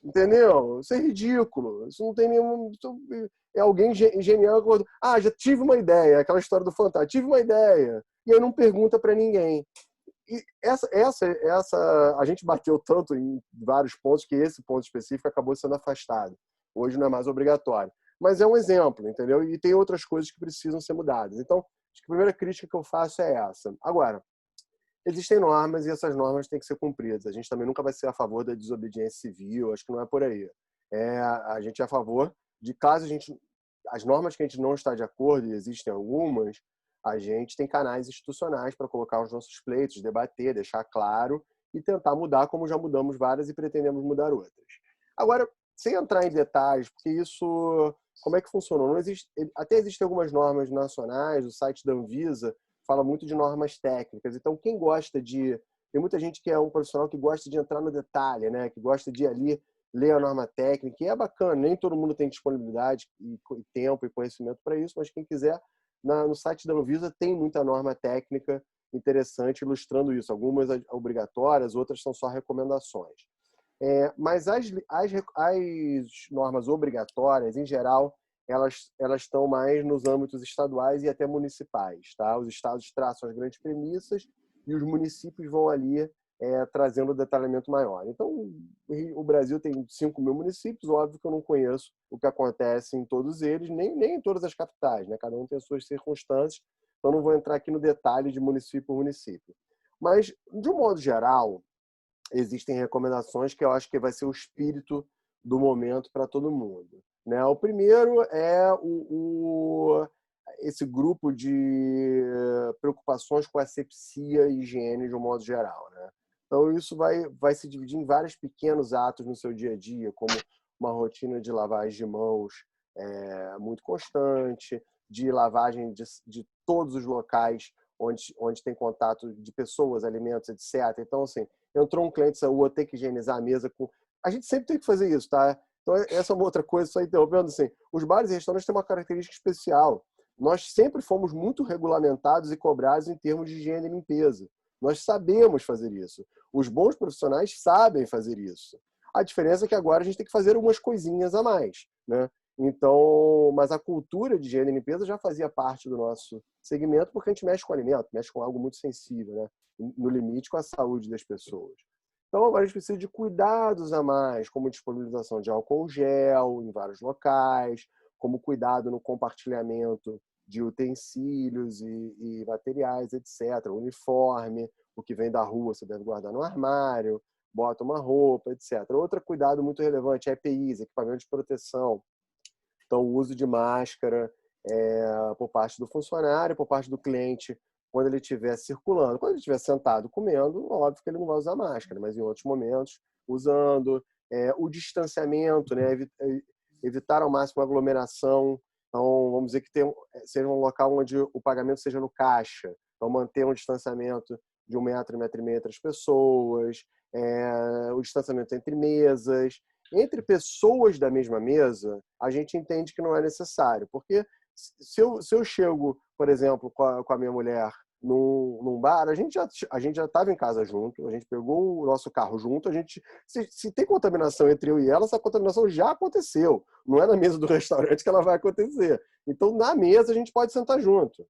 Entendeu? Isso é ridículo. Isso não tem nenhum... É alguém genial. Já tive uma ideia. Aquela história do fantasma. Tive uma ideia. E aí não pergunta para ninguém. E essa a gente bateu tanto em vários pontos que esse ponto específico acabou sendo afastado. Hoje não é mais obrigatório. Mas é um exemplo, entendeu? E tem outras coisas que precisam ser mudadas. Então, acho que a primeira crítica que eu faço é essa. Agora, existem normas e essas normas têm que ser cumpridas. A gente também nunca vai ser a favor da desobediência civil, acho que não é por aí. A gente é a favor de, caso as normas que a gente não está de acordo, e existem algumas, a gente tem canais institucionais para colocar os nossos pleitos, debater, deixar claro e tentar mudar, como já mudamos várias e pretendemos mudar outras. Agora, sem entrar em detalhes, porque isso, como é que funcionou? Não existe, até existem algumas normas nacionais, o site da Anvisa fala muito de normas técnicas. Então, quem gosta de... Tem muita gente que é um profissional que gosta de entrar no detalhe, né? Que gosta de ir ali ler a norma técnica, e é bacana, nem todo mundo tem disponibilidade e tempo e conhecimento para isso, mas quem quiser, no site da Anvisa tem muita norma técnica interessante ilustrando isso. Algumas obrigatórias, outras são só recomendações. Mas as normas obrigatórias, em geral, elas estão mais nos âmbitos estaduais e até municipais. Tá? Os estados traçam as grandes premissas e os municípios vão ali trazendo detalhamento maior. Então, o Brasil tem 5 mil municípios, óbvio que eu não conheço o que acontece em todos eles, nem em todas as capitais, né? Cada um tem as suas circunstâncias, então não vou entrar aqui no detalhe de município por município. Mas, de um modo geral, existem recomendações que eu acho que vai ser o espírito do momento para todo mundo. Né? O primeiro é esse grupo de preocupações com asepsia e higiene de um modo geral. Né? Então, isso vai se dividir em vários pequenos atos no seu dia a dia, como uma rotina de lavagem de mãos muito constante, de lavagem de todos os locais onde tem contato de pessoas, alimentos, etc. Então, assim, entrou um cliente, eu vou ter que higienizar a mesa. A gente sempre tem que fazer isso, tá? Então, essa é uma outra coisa, só interrompendo, assim, os bares e restaurantes têm uma característica especial. Nós sempre fomos muito regulamentados e cobrados em termos de higiene e limpeza. Nós sabemos fazer isso. Os bons profissionais sabem fazer isso. A diferença é que agora a gente tem que fazer algumas coisinhas a mais, né? Então, mas a cultura de higiene e limpeza já fazia parte do nosso segmento, porque a gente mexe com alimento, mexe com algo muito sensível, né? No limite com a saúde das pessoas. Então, agora a gente precisa de cuidados a mais, como disponibilização de álcool gel em vários locais, como cuidado no compartilhamento de utensílios e materiais, etc. Uniforme, o que vem da rua você deve guardar no armário, bota uma roupa, etc. Outro cuidado muito relevante é EPIs, equipamento de proteção. Então, o uso de máscara por parte do funcionário, por parte do cliente, quando ele estiver circulando. Quando ele estiver sentado comendo, óbvio que ele não vai usar máscara, mas em outros momentos, usando. O distanciamento, né? evitar ao máximo a aglomeração. Então, vamos dizer que seja um local onde o pagamento seja no caixa. Então, manter um distanciamento de 1 metro e meio entre as pessoas, o distanciamento entre mesas. Entre pessoas da mesma mesa, a gente entende que não é necessário. Porque se eu chego, por exemplo, com a minha mulher num bar, a gente já estava em casa junto, a gente pegou o nosso carro junto, se tem contaminação entre eu e ela, essa contaminação já aconteceu. Não é na mesa do restaurante que ela vai acontecer. Então, na mesa, a gente pode sentar junto.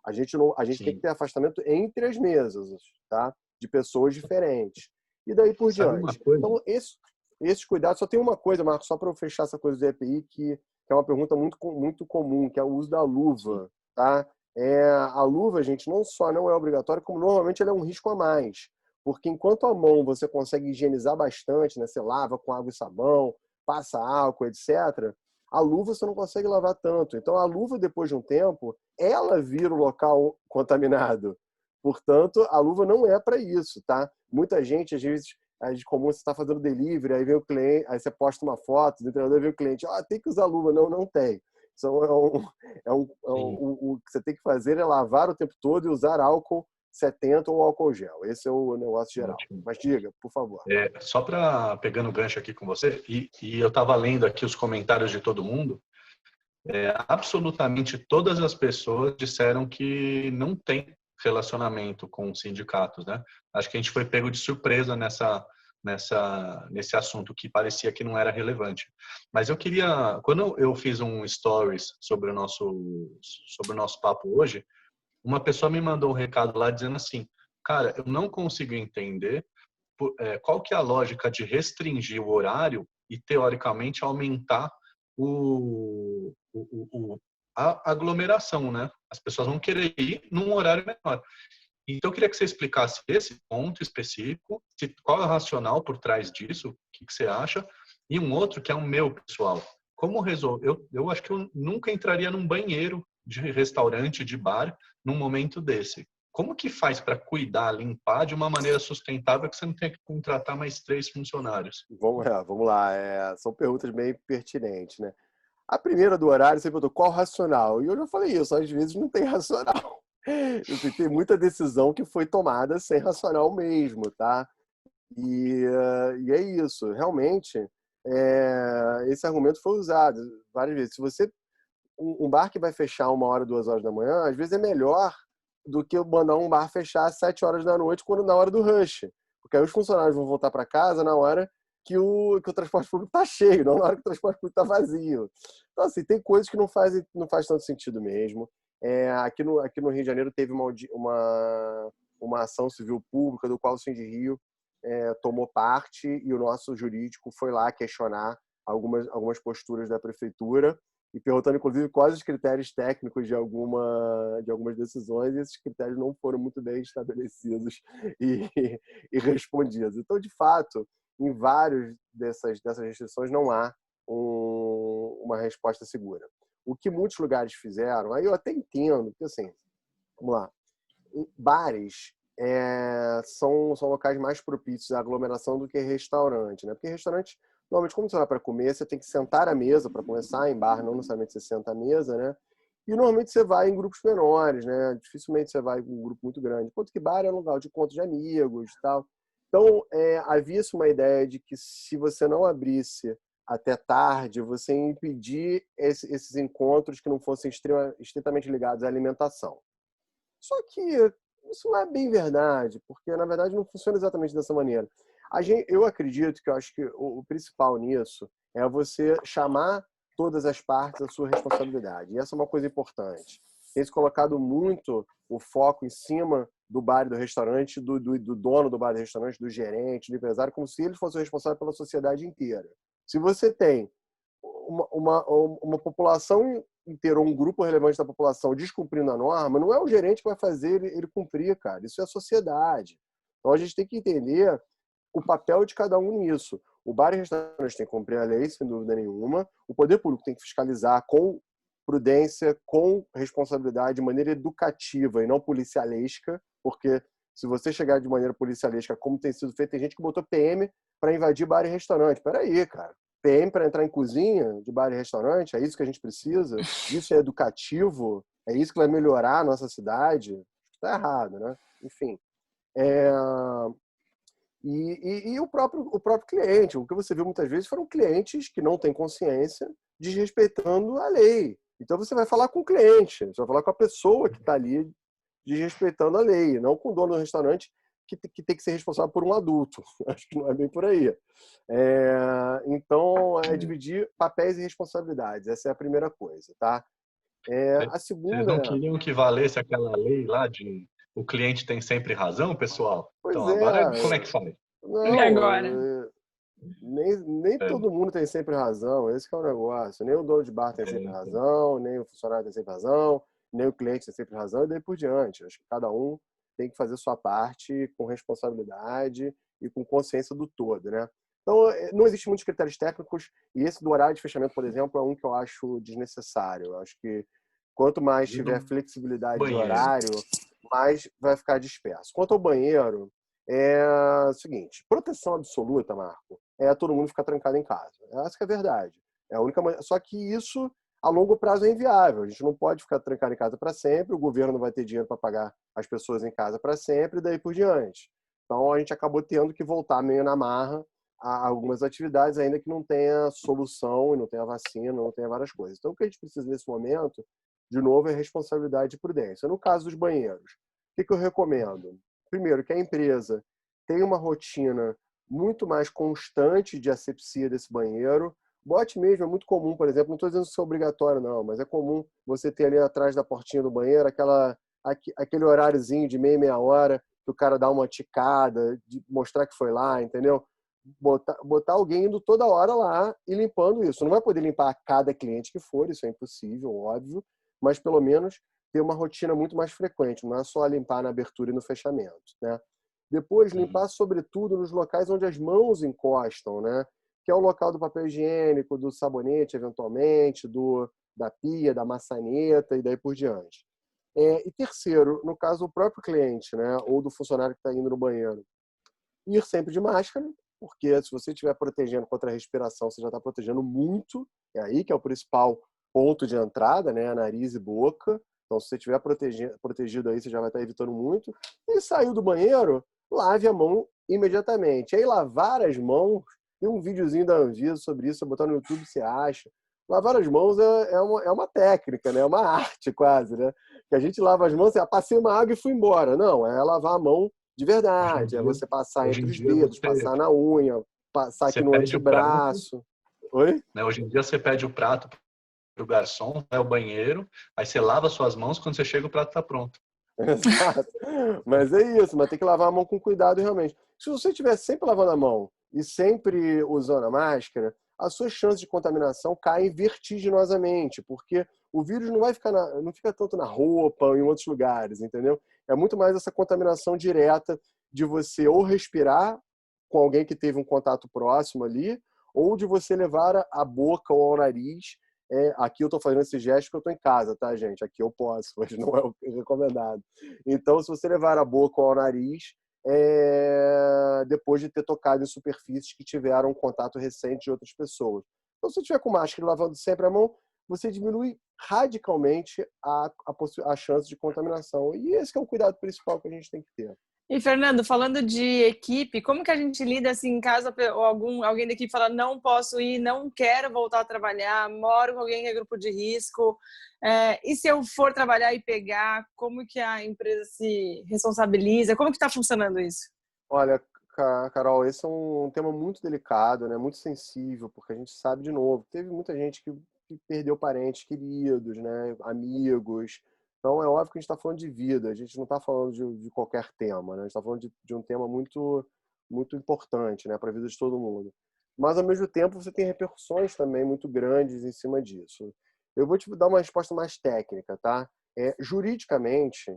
A gente tem que ter afastamento entre as mesas, tá? De pessoas diferentes. E daí por diante. Então, esses cuidados, só tem uma coisa, Marcos, só para eu fechar essa coisa do EPI, que é uma pergunta muito, muito comum, que é o uso da luva, tá? A luva, gente, não só não é obrigatória, como normalmente ela é um risco a mais. Porque enquanto a mão você consegue higienizar bastante, né? Você lava com água e sabão, passa álcool, etc., a luva você não consegue lavar tanto. Então, a luva, depois de um tempo, ela vira o local contaminado. Portanto, a luva não é para isso, tá? Muita gente, às vezes, é comum você estar fazendo delivery, aí vem o cliente, aí você posta uma foto, o entregador vem o cliente, tem que usar luva. Não, não tem. Então, o que você tem que fazer é lavar o tempo todo e usar álcool 70 ou álcool gel. Esse é o negócio geral. Ótimo. Mas diga, por favor. Só para pegando o gancho aqui com você, e eu estava lendo aqui os comentários de todo mundo, absolutamente todas as pessoas disseram que não tem relacionamento com sindicatos, né? Acho que a gente foi pego de surpresa nesse assunto que parecia que não era relevante. Mas eu queria, quando eu fiz um stories sobre o nosso papo hoje, uma pessoa me mandou um recado lá dizendo assim, cara, eu não consigo entender qual que é a lógica de restringir o horário e, teoricamente, aumentar a aglomeração, né? As pessoas vão querer ir num horário menor. Então, eu queria que você explicasse esse ponto específico, qual é o racional por trás disso, o que você acha, e um outro que é o meu, pessoal. Como resolver? Eu acho que eu nunca entraria num banheiro de restaurante, de bar, num momento desse. Como que faz para cuidar, limpar de uma maneira sustentável que você não tenha que contratar mais 3 funcionários? Vamos lá. São perguntas bem pertinentes, né? A primeira do horário, você perguntou qual racional? E eu já falei isso, às vezes não tem racional. Tem muita decisão que foi tomada sem racional mesmo, tá? E é isso. Realmente, esse argumento foi usado várias vezes. Se você um bar que vai fechar 1h, 2h da manhã, às vezes é melhor do que mandar um bar fechar às 7h da noite, quando na hora do rush. Porque aí os funcionários vão voltar para casa na hora que o transporte público está cheio, não na hora que o transporte público está vazio. Então, assim, tem coisas que não faz tanto sentido mesmo. Aqui no Rio de Janeiro teve uma ação civil pública do qual o Sindi Rio tomou parte, e o nosso jurídico foi lá questionar algumas posturas da prefeitura e perguntando, inclusive, quais os critérios técnicos de algumas decisões, e esses critérios não foram muito bem estabelecidos e respondidos. Então, de fato, em várias dessas restrições não há uma resposta segura. O que muitos lugares fizeram, aí eu até entendo, porque assim, vamos lá, bares são locais mais propícios à aglomeração do que restaurante, né? Porque restaurante, normalmente, como você vai para comer, você tem que sentar à mesa para começar. Em bar, não necessariamente você senta à mesa, né? E normalmente você vai em grupos menores, né? Dificilmente você vai em um grupo muito grande. Enquanto que bar é um lugar de encontro de amigos e tal. Então, havia-se uma ideia de que se você não abrisse até tarde, você ia impedir esses encontros que não fossem estritamente ligados à alimentação. Só que isso não é bem verdade, porque, na verdade, não funciona exatamente dessa maneira. Eu acredito que eu acho que o principal nisso é você chamar todas as partes à sua responsabilidade. E essa é uma coisa importante. Tem se colocado muito o foco em cima do bar e do restaurante, do dono do bar e do restaurante, do gerente, do empresário, como se ele fosse o responsável pela sociedade inteira. Se você tem uma população inteira, ou um grupo relevante da população descumprindo a norma, não é o gerente que vai fazer ele cumprir, cara. Isso é a sociedade. Então a gente tem que entender o papel de cada um nisso. O bar e restaurante tem que cumprir a lei, sem dúvida nenhuma. O poder público tem que fiscalizar com prudência, com responsabilidade, de maneira educativa e não policialesca, porque se você chegar de maneira policialesca, como tem sido feito, tem gente que botou PM para invadir bar e restaurante. Peraí, cara. TPM para entrar em cozinha de bar e restaurante? É isso que a gente precisa? Isso é educativo? É isso que vai melhorar a nossa cidade? Está errado, né? Enfim. É... E o próprio cliente. O que você viu muitas vezes foram clientes que não têm consciência, desrespeitando a lei. Então você vai falar com o cliente, você vai falar com a pessoa que está ali desrespeitando a lei, não com o dono do restaurante que tem que ser responsável por um adulto. Acho que não é bem por aí. Então, é dividir papéis e responsabilidades. Essa é a primeira coisa, tá? A Vocês segunda não queriam que valesse aquela lei lá de o cliente tem sempre razão, pessoal? pois Então, é, agora como é que faz? E não, agora? nem É, todo mundo tem sempre razão, esse que é o negócio. Nem o dono de bar tem sempre razão, nem o funcionário tem sempre razão, nem o cliente tem sempre razão, e daí por diante. Acho que cada um tem que fazer sua parte com responsabilidade e com consciência do todo, né? Então, não existem muitos critérios técnicos, e esse do horário de fechamento, por exemplo, é um que eu acho desnecessário. Eu acho que quanto mais e tiver no flexibilidade de banheiro? horário, mais vai ficar disperso. Quanto ao banheiro, é o seguinte, proteção absoluta, Marco, é todo mundo ficar trancado em casa. Essa que é a verdade. É a única maneira. Só que isso, a longo prazo, é inviável. A gente não pode ficar trancado em casa para sempre, o governo não vai ter dinheiro para pagar as pessoas em casa para sempre, e daí por diante. Então, a gente acabou tendo que voltar meio na marra a algumas atividades, ainda que não tenha solução, e não tenha vacina, não tenha várias coisas. Então, o que a gente precisa nesse momento, de novo, é responsabilidade e prudência. No caso dos banheiros, o que eu recomendo? Primeiro, que a empresa tenha uma rotina muito mais constante de asepsia desse banheiro. Bote mesmo, é muito comum, por exemplo, não estou dizendo que isso é obrigatório, não, mas é comum você ter ali atrás da portinha do banheiro aquele horáriozinho de meia hora que o cara dá uma ticada, de mostrar que foi lá, entendeu? Botar alguém indo toda hora lá e limpando isso. Não vai poder limpar a cada cliente que for, isso é impossível, óbvio, mas pelo menos ter uma rotina muito mais frequente, não é só limpar na abertura e no fechamento, né? Depois, limpar sobretudo nos locais onde as mãos encostam, né? Que é o local do papel higiênico, do sabonete, eventualmente, da pia, da maçaneta e daí por diante. E terceiro, no caso do próprio cliente, né? Ou do funcionário que está indo no banheiro, ir sempre de máscara, porque se você estiver protegendo contra a respiração, você já está protegendo muito. É aí que é o principal ponto de entrada, né? Nariz e boca. Então, se você estiver protegido aí, você já vai estar evitando muito. E saiu do banheiro, lave a mão imediatamente. E aí, lavar as mãos, tem um videozinho da Anvisa sobre isso, você botar no YouTube, você acha. Lavar as mãos é uma técnica, né? É uma arte quase, né? Que a gente lava as mãos, passei uma água e fui embora. Não, é lavar a mão de verdade. É você passar hoje entre em os dia dedos, passar na unha, passar aqui você no pede o prato, antebraço. Oi? né? Hoje em dia você pede o prato para o garçom, vai ao banheiro, aí você lava suas mãos, quando você chega o prato está pronto. Exato. Mas é isso, mas tem que lavar a mão com cuidado realmente. Se você estiver sempre lavando a mão e sempre usando a máscara, as suas chances de contaminação caem vertiginosamente, porque o vírus não vai ficar não fica tanto na roupa ou em outros lugares, entendeu? É muito mais essa contaminação direta de você ou respirar com alguém que teve um contato próximo ali, ou de você levar a boca ou ao nariz. Aqui eu estou fazendo esse gesto porque eu estou em casa, tá, gente? Aqui eu posso, mas não é o recomendado. Então, se você levar a boca ao nariz, depois de ter tocado em superfícies que tiveram contato recente de outras pessoas. Então, se você estiver com máscara e lavando sempre a mão, você diminui radicalmente a chance de contaminação. E esse que é o cuidado principal que a gente tem que ter. E, Fernando, falando de equipe, como que a gente lida assim em casa, ou alguém da equipe fala não posso ir, não quero voltar a trabalhar, moro com alguém que é grupo de risco, e se eu for trabalhar e pegar, como que a empresa se responsabiliza? Como que está funcionando isso? Olha, Carol, esse é um tema muito delicado, né? Muito sensível, porque a gente sabe, de novo, teve muita gente que perdeu parentes queridos, né? Amigos. Então, é óbvio que a gente está falando de vida, a gente não está falando de qualquer tema, né? A gente está falando de um tema muito, muito importante, né? Para a vida de todo mundo. Mas, ao mesmo tempo, você tem repercussões também muito grandes em cima disso. Eu vou te dar uma resposta mais técnica, tá? Juridicamente,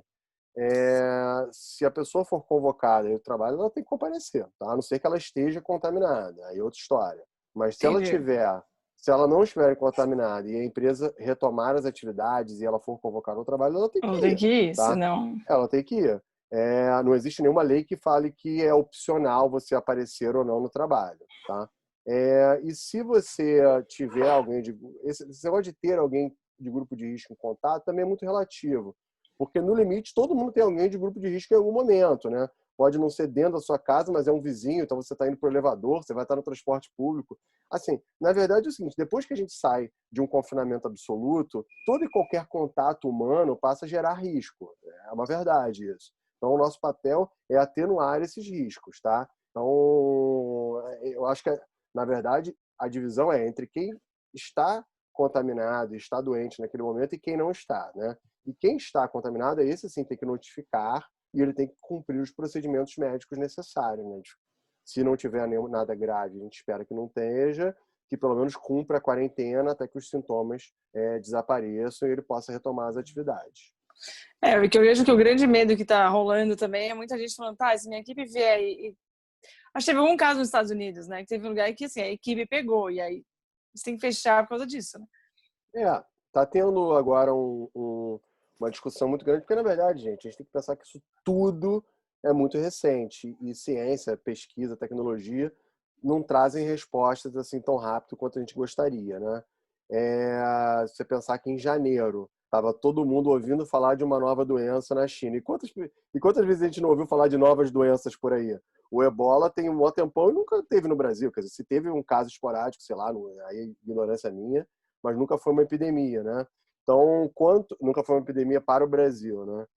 se a pessoa for convocada e o trabalho, ela tem que comparecer, tá? A não ser que ela esteja contaminada, aí é outra história. Mas Entendi. se ela não estiver contaminada e a empresa retomar as atividades e ela for convocada ao trabalho, ela tem que Ou tem ir, que ir, tá? senão... Ela tem que ir. Não existe nenhuma lei que fale que é opcional você aparecer ou não no trabalho, tá? E se você tiver alguém esse negócio de ter alguém de grupo de risco em contato também é muito relativo, porque no limite todo mundo tem alguém de grupo de risco em algum momento, né? Pode não ser dentro da sua casa, mas é um vizinho, então você está indo para o elevador, você vai estar no transporte público. Assim, na verdade é o seguinte, depois que a gente sai de um confinamento absoluto, todo e qualquer contato humano passa a gerar risco. É uma verdade isso. Então o nosso papel é atenuar esses riscos, tá? Então, eu acho que, na verdade, a divisão é entre quem está contaminado, está doente naquele momento e quem não está, né? E quem está contaminado, esse sim tem que notificar e ele tem que cumprir os procedimentos médicos necessários, né? Se não tiver nada grave, a gente espera que não esteja, que pelo menos cumpra a quarentena até que os sintomas desapareçam e ele possa retomar as atividades. Porque eu vejo que o grande medo que está rolando também é muita gente falando, tá, se minha equipe vier Acho que teve um caso nos Estados Unidos, né? Que teve um lugar que assim, a equipe pegou, e aí você tem que fechar por causa disso, né? Tá tendo agora uma discussão muito grande, porque na verdade, gente, a gente tem que pensar que isso tudo é muito recente, e ciência, pesquisa, tecnologia não trazem respostas assim tão rápido quanto a gente gostaria, né? Você pensar que em janeiro estava todo mundo ouvindo falar de uma nova doença na China. E quantas vezes a gente não ouviu falar de novas doenças por aí? O Ebola tem um maior tempão e nunca teve no Brasil. Quer dizer, se teve um caso esporádico, sei lá, aí é ignorância minha, mas nunca foi uma epidemia, né? Então, nunca foi uma epidemia para o Brasil, né?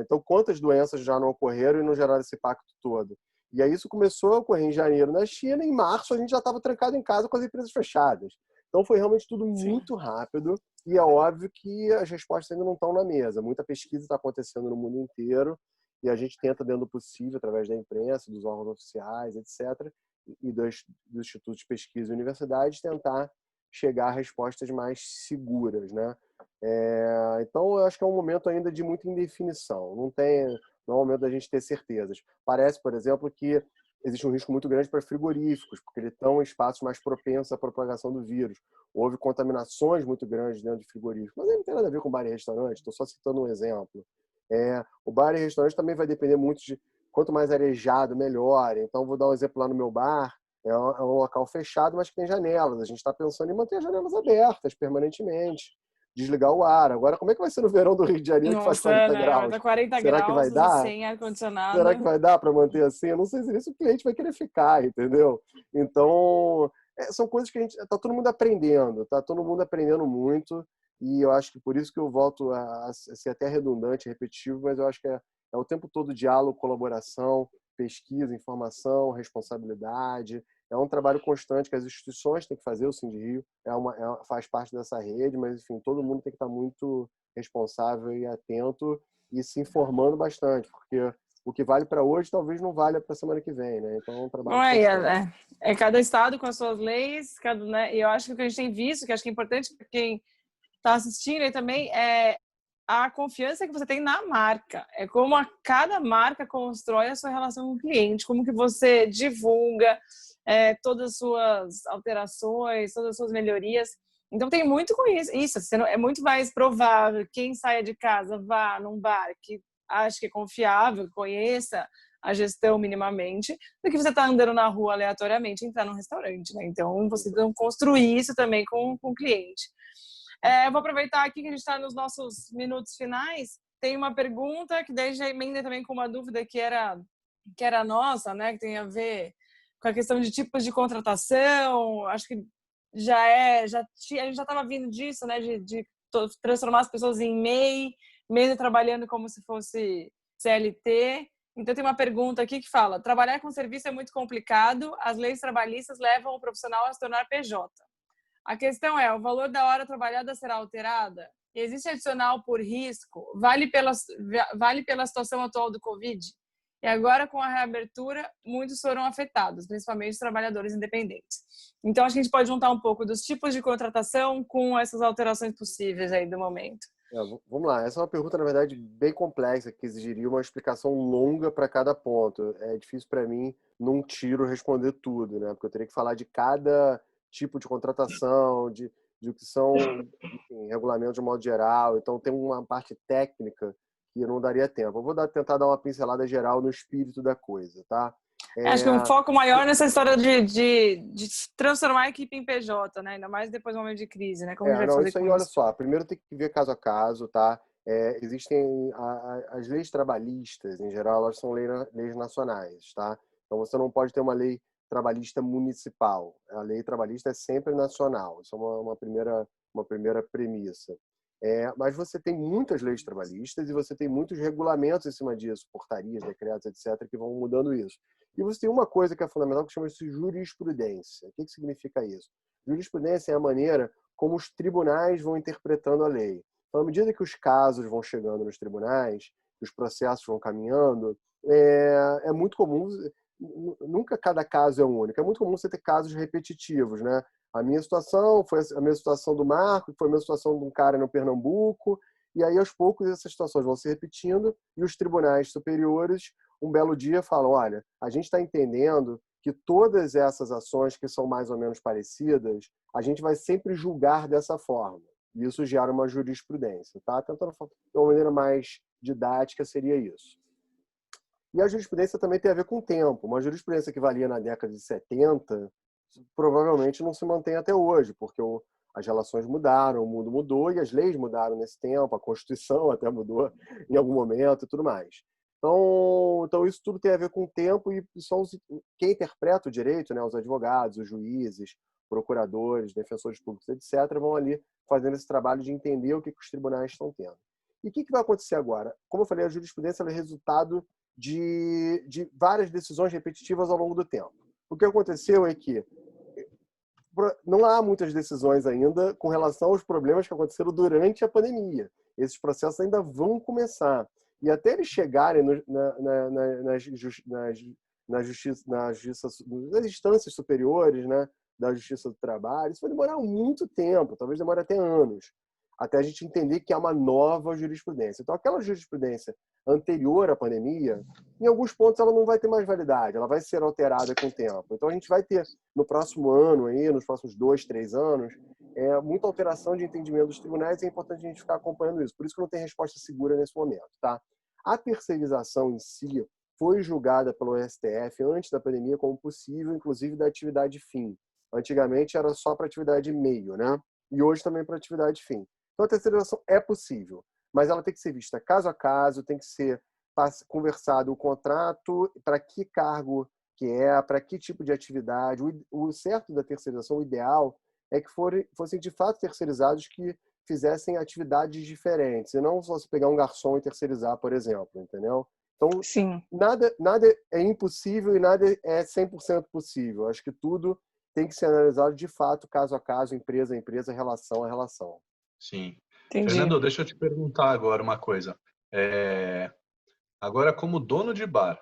Então, quantas doenças já não ocorreram e não geraram esse impacto todo? E aí isso começou a ocorrer em janeiro na China, e em março a gente já estava trancado em casa com as empresas fechadas. Então foi realmente tudo muito rápido e é óbvio que as respostas ainda não estão na mesa. Muita pesquisa está acontecendo no mundo inteiro e a gente tenta, dentro do possível, através da imprensa, dos órgãos oficiais, etc., e dos institutos de pesquisa e universidades, tentar chegar a respostas mais seguras, né? Então eu acho que é um momento ainda de muita indefinição. Não é um momento da gente ter certezas. Parece, por exemplo, que existe um risco muito grande para frigoríficos, porque eles estão em espaços mais propensos à propagação do vírus. Houve contaminações muito grandes dentro de frigoríficos, mas não tem nada a ver com bar e restaurante, estou só citando um exemplo. O bar e restaurante também vai depender muito de quanto mais arejado, melhor. Então, vou dar um exemplo lá no meu bar, é um local fechado, mas que tem janelas. A gente está pensando em manter as janelas abertas permanentemente, desligar o ar. Agora, como é que vai ser no verão do Rio de Janeiro que faz Nossa, 40 né? Agora graus? tá 40 Será que vai graus e dar? sem ar-condicionado. Será que vai dar para manter assim? Eu não sei se isso o cliente vai querer ficar, entendeu? Então, são coisas que tá todo mundo aprendendo, tá todo mundo aprendendo muito, e eu acho que por isso que eu volto a ser até redundante, repetitivo, mas eu acho que é o tempo todo diálogo, colaboração, pesquisa, informação, responsabilidade. É um trabalho constante que as instituições têm que fazer, o Sindrio faz parte dessa rede, mas enfim, todo mundo tem que estar muito responsável e atento e se informando bastante, porque o que vale para hoje talvez não valha para a semana que vem, né? Então é um trabalho Bom, constante. é cada estado com as suas leis, né? E eu acho que o que a gente tem visto, que acho que é importante para quem está assistindo aí também, é a confiança que você tem na marca. É como cada marca constrói a sua relação com o cliente, como que você divulga todas as suas alterações, todas as suas melhorias. Então tem muito com isso. É muito mais provável quem saia de casa vá num bar que acha que é confiável, conheça a gestão minimamente, do que você estar andando na rua aleatoriamente e entrar num restaurante, né? Então você tem que construir isso também com o cliente. Eu vou aproveitar aqui que a gente está nos nossos minutos finais. Tem uma pergunta que daí já emenda também com uma dúvida que era nossa, né? Que tem a ver com a questão de tipos de contratação. Acho que a gente já estava vindo disso, né? De transformar as pessoas em MEI, mesmo trabalhando como se fosse CLT. Então tem uma pergunta aqui que fala: trabalhar com serviço é muito complicado, as leis trabalhistas levam o profissional a se tornar PJ. A questão é, o valor da hora trabalhada será alterada? Existe adicional por risco? Vale pela situação atual do Covid? E agora, com a reabertura, muitos foram afetados, principalmente os trabalhadores independentes. Então, acho que a gente pode juntar um pouco dos tipos de contratação com essas alterações possíveis aí do momento. Vamos lá, essa é uma pergunta, na verdade, bem complexa, que exigiria uma explicação longa para cada ponto. É difícil para mim, num tiro, responder tudo, né? Porque eu teria que falar de cada tipo de contratação, de o que são, enfim, regulamentos de modo geral. Então, tem uma parte técnica que eu não daria tempo. Eu vou tentar dar uma pincelada geral no espírito da coisa, tá? Acho que um foco maior nessa história de transformar a equipe em PJ, né? Ainda mais depois do momento de crise, né? Como a gente vai Não, fazer isso aí, com olha isso? só, primeiro tem que ver caso a caso, tá? Existem as leis trabalhistas, em geral, elas são leis nacionais, tá? Então você não pode ter uma lei trabalhista municipal. A lei trabalhista é sempre nacional. Isso é uma primeira premissa. Mas você tem muitas leis trabalhistas e você tem muitos regulamentos em cima disso, portarias, decretos, etc., que vão mudando isso. E você tem uma coisa que é fundamental que chama-se jurisprudência. O que significa isso? Jurisprudência é a maneira como os tribunais vão interpretando a lei. Então, à medida que os casos vão chegando nos tribunais, os processos vão caminhando, é muito comum, nunca cada caso é único, é muito comum você ter casos repetitivos, né? A minha situação foi a mesma situação do Marco, foi a mesma situação de um cara no Pernambuco, e aí aos poucos essas situações vão se repetindo e os tribunais superiores, um belo dia, falam, olha, a gente está entendendo que todas essas ações que são mais ou menos parecidas, a gente vai sempre julgar dessa forma. E isso gera uma jurisprudência, tá? Tentando de uma maneira mais didática seria isso. E a jurisprudência também tem a ver com o tempo. Uma jurisprudência que valia na década de 70 provavelmente não se mantém até hoje, porque as relações mudaram, o mundo mudou e as leis mudaram nesse tempo, a Constituição até mudou em algum momento e tudo mais. Então isso tudo tem a ver com o tempo e são quem interpreta o direito, né, os advogados, os juízes, procuradores, defensores públicos, etc., vão ali fazendo esse trabalho de entender o que os tribunais estão tendo. E o que vai acontecer agora? Como eu falei, a jurisprudência é resultado de várias decisões repetitivas ao longo do tempo. O que aconteceu é que não há muitas decisões ainda com relação aos problemas que aconteceram durante a pandemia. Esses processos ainda vão começar. E até eles chegarem nas instâncias superiores, né, da Justiça do Trabalho, isso vai demorar muito tempo, talvez demore até anos, até a gente entender que há uma nova jurisprudência. Então, aquela jurisprudência anterior à pandemia, em alguns pontos ela não vai ter mais validade, ela vai ser alterada com o tempo. Então, a gente vai ter, no próximo ano, aí, nos próximos 2, 3 anos, muita alteração de entendimento dos tribunais e é importante a gente ficar acompanhando isso. Por isso que não tem resposta segura nesse momento. Tá? A terceirização em si foi julgada pelo STF antes da pandemia como possível, inclusive da atividade fim. Antigamente era só para atividade meio, né? E hoje também para atividade fim. Então, a terceirização é possível, mas ela tem que ser vista caso a caso, tem que ser conversado o contrato, para que cargo que para que tipo de atividade. O certo da terceirização, o ideal, é que fossem de fato terceirizados que fizessem atividades diferentes, e não só se pegar um garçom e terceirizar, por exemplo, entendeu? Então, Sim. nada é impossível e nada é 100% possível. Acho que tudo tem que ser analisado de fato, caso a caso, empresa a empresa, relação a relação. Sim. Entendi. Fernando, deixa eu te perguntar agora uma coisa. Agora, como dono de bar,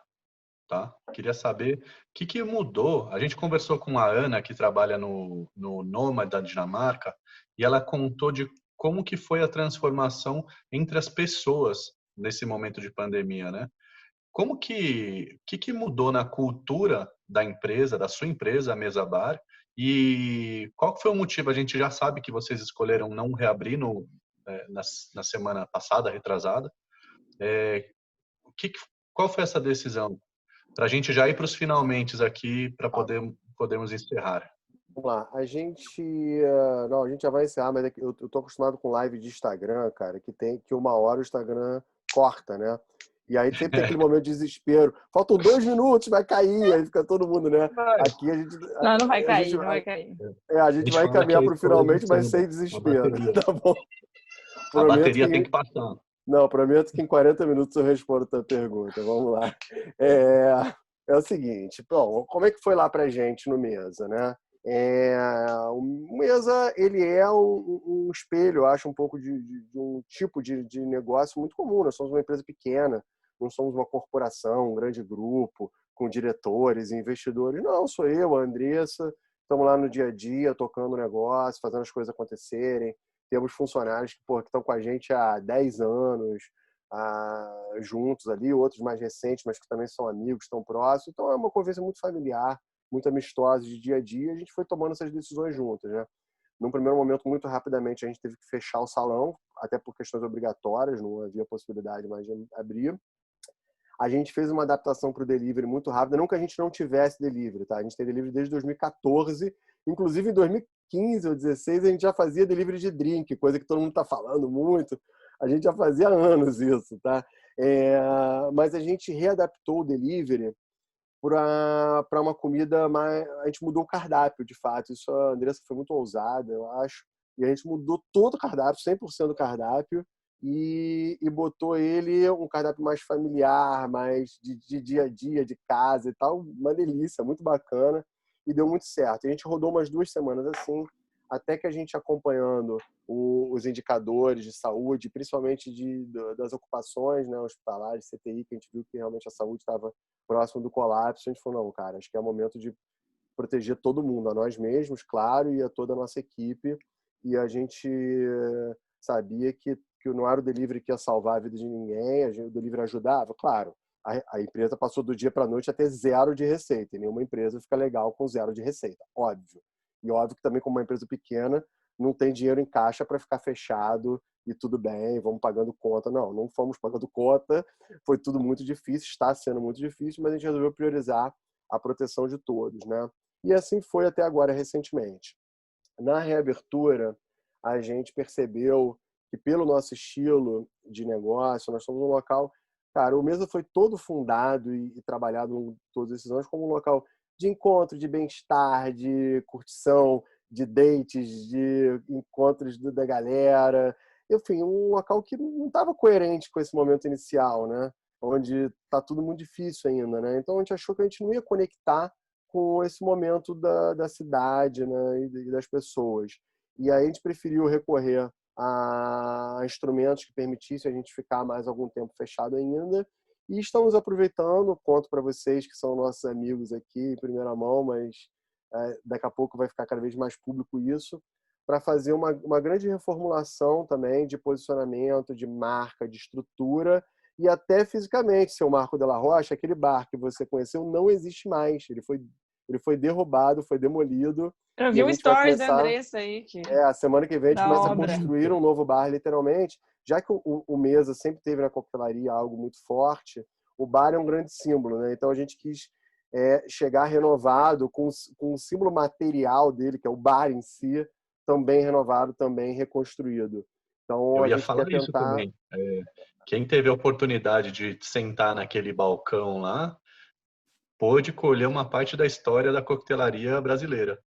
tá? Queria saber o que mudou. A gente conversou com a Ana, que trabalha no Nômade da Dinamarca, e ela contou de como que foi a transformação entre as pessoas nesse momento de pandemia, né? Como que mudou na cultura da empresa, da sua empresa, a Mesa Bar? E qual que foi o motivo? A gente já sabe que vocês escolheram não reabrir na semana passada, retrasada. Qual foi essa decisão? Para a gente já ir para os finalmente aqui, para podermos encerrar. Vamos lá, a gente já vai encerrar, mas eu tô acostumado com live de Instagram, cara, que 1 hora o Instagram corta, né? E aí sempre tem aquele momento de desespero. Faltam 2 minutos, vai cair, aí fica todo mundo, né? Aqui a gente. Não vai cair, não vai cair. A gente vai caminhar para o finalmente, mas sem desespero. Tá bom? A bateria tem que passar. Não, prometo que em 40 minutos eu respondo a tua pergunta. Vamos lá. É o seguinte, bom, como é que foi lá pra gente no Mesa, né? O Mesa, ele é um espelho, eu acho, um pouco de um tipo de negócio muito comum. Nós somos uma empresa pequena, não somos uma corporação, um grande grupo, com diretores e investidores. Não, sou eu, a Andressa, estamos lá no dia a dia, tocando o negócio, fazendo as coisas acontecerem. Temos funcionários que estão com a gente há 10 anos, juntos ali, outros mais recentes, mas que também são amigos, estão próximos. Então é uma conversa muito familiar, muito amistosa de dia a dia. A gente foi tomando essas decisões juntas, né? Num primeiro momento, muito rapidamente, a gente teve que fechar o salão, até por questões obrigatórias, não havia possibilidade mais de abrir. A gente fez uma adaptação para o delivery muito rápida, não que a gente não tivesse delivery, tá? A gente tem delivery desde 2014, inclusive em 2015 ou 2016 a gente já fazia delivery de drink, coisa que todo mundo está falando muito. A gente já fazia há anos isso, tá? Mas a gente readaptou o delivery para uma comida mais... A gente mudou o cardápio, de fato. Isso a Andressa foi muito ousada, eu acho. E a gente mudou todo o cardápio, 100% do cardápio, e botou ele um cardápio mais familiar, mais de dia a dia, de casa e tal. Uma delícia, muito bacana. E deu muito certo. A gente rodou umas 2 semanas assim, até que a gente acompanhando os indicadores de saúde, principalmente das ocupações, né, hospitalares, CTI, que a gente viu que realmente a saúde estava próximo do colapso. A gente falou, não, cara, acho que é o momento de proteger todo mundo, a nós mesmos, claro, e a toda a nossa equipe. E a gente sabia que não era o delivery que ia salvar a vida de ninguém, o delivery ajudava, claro. A empresa passou do dia para a noite a ter 0 de receita, e nenhuma empresa fica legal com 0 de receita, óbvio. E óbvio que também, como uma empresa pequena, não tem dinheiro em caixa para ficar fechado e tudo bem, vamos pagando conta. Não fomos pagando conta, foi tudo muito difícil, está sendo muito difícil, mas a gente resolveu priorizar a proteção de todos, né? E assim foi até agora, recentemente. Na reabertura, a gente percebeu que, pelo nosso estilo de negócio, nós somos um local... Cara, o Mesa foi todo fundado e trabalhado todos esses anos como um local de encontro, de bem-estar, de curtição, de dates, de encontros da galera. Enfim, um local que não estava coerente com esse momento inicial, né? Onde está tudo muito difícil ainda, né? Então a gente achou que a gente não ia conectar com esse momento da cidade, né? E das pessoas. E aí a gente preferiu recorrer a instrumentos que permitissem a gente ficar mais algum tempo fechado ainda. E estamos aproveitando, conto para vocês que são nossos amigos aqui em primeira mão, mas daqui a pouco vai ficar cada vez mais público isso, para fazer uma grande reformulação também de posicionamento, de marca, de estrutura e até fisicamente. Seu Marco Della Rocha, aquele bar que você conheceu, não existe mais. Ele foi derrubado, foi demolido. Eu E vi a um gente vai stories da começar... Andressa aí, a semana que vem a gente da começa a obra. construir um novo bar, literalmente. Já que o Mesa sempre teve na coquetelaria algo muito forte, o bar é um grande símbolo, né? Então a gente quis chegar renovado com o símbolo material dele, que é o bar em si, também renovado, também reconstruído. Então Eu a ia gente quer falar isso tentar... também. Quem teve a oportunidade de sentar naquele balcão lá, pôde colher uma parte da história da coquetelaria brasileira.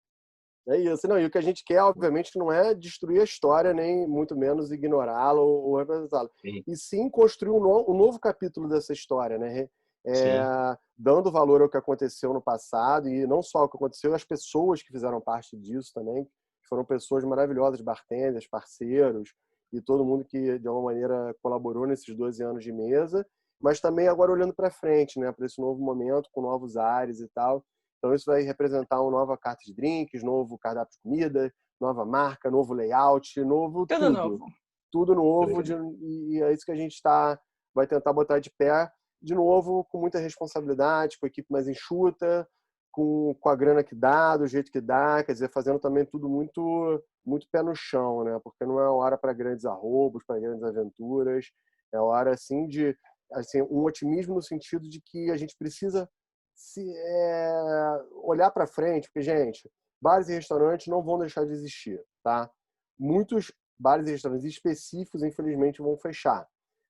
É isso. Não, e o que a gente quer, obviamente, não é destruir a história, nem muito menos ignorá-la ou representá-la. Sim, E sim construir um novo capítulo dessa história, né? sim. Dando valor ao que aconteceu no passado, e não só o que aconteceu, as pessoas que fizeram parte disso também, que foram pessoas maravilhosas, bartenders, parceiros, e todo mundo que, de alguma maneira, colaborou nesses 12 anos de mesa, mas também agora olhando para frente, né? Para esse novo momento, com novos ares e tal. Então, isso vai representar uma nova carta de drinks, novo cardápio de comida, nova marca, novo layout, novo Tudo tudo. novo. Tudo novo, Legal. e é isso que a gente vai tentar botar de pé, de novo, com muita responsabilidade, com a equipe mais enxuta, com a grana que dá, do jeito que dá, quer dizer, fazendo também tudo muito, muito pé no chão, né? Porque não é hora para grandes arrobos, para grandes aventuras, é hora, assim, de um otimismo no sentido de que a gente precisa olhar para frente, porque, gente, bares e restaurantes não vão deixar de existir, tá? Muitos bares e restaurantes específicos, infelizmente, vão fechar.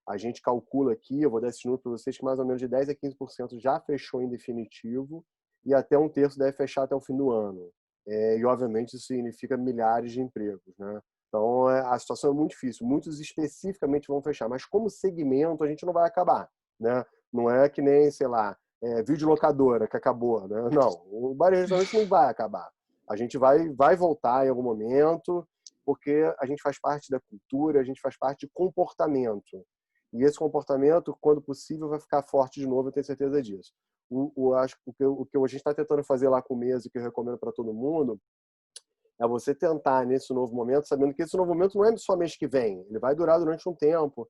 A gente calcula aqui, eu vou dar esse número para vocês, que mais ou menos de 10% a 15% já fechou em definitivo e até 1/3 deve fechar até o fim do ano. E, obviamente, isso significa milhares de empregos, né? Então, a situação é muito difícil. Muitos especificamente vão fechar, mas como segmento a gente não vai acabar, né? Não é que nem, sei lá, videolocadora que acabou, né? Não, o bar e restaurante não vai acabar. A gente vai voltar em algum momento, porque a gente faz parte da cultura, a gente faz parte de comportamento. E esse comportamento, quando possível, vai ficar forte de novo, eu tenho certeza disso. Acho que o que a gente está tentando fazer lá com o Mesa, que eu recomendo para todo mundo, é você tentar, nesse novo momento, sabendo que esse novo momento não é só mês que vem, ele vai durar durante um tempo,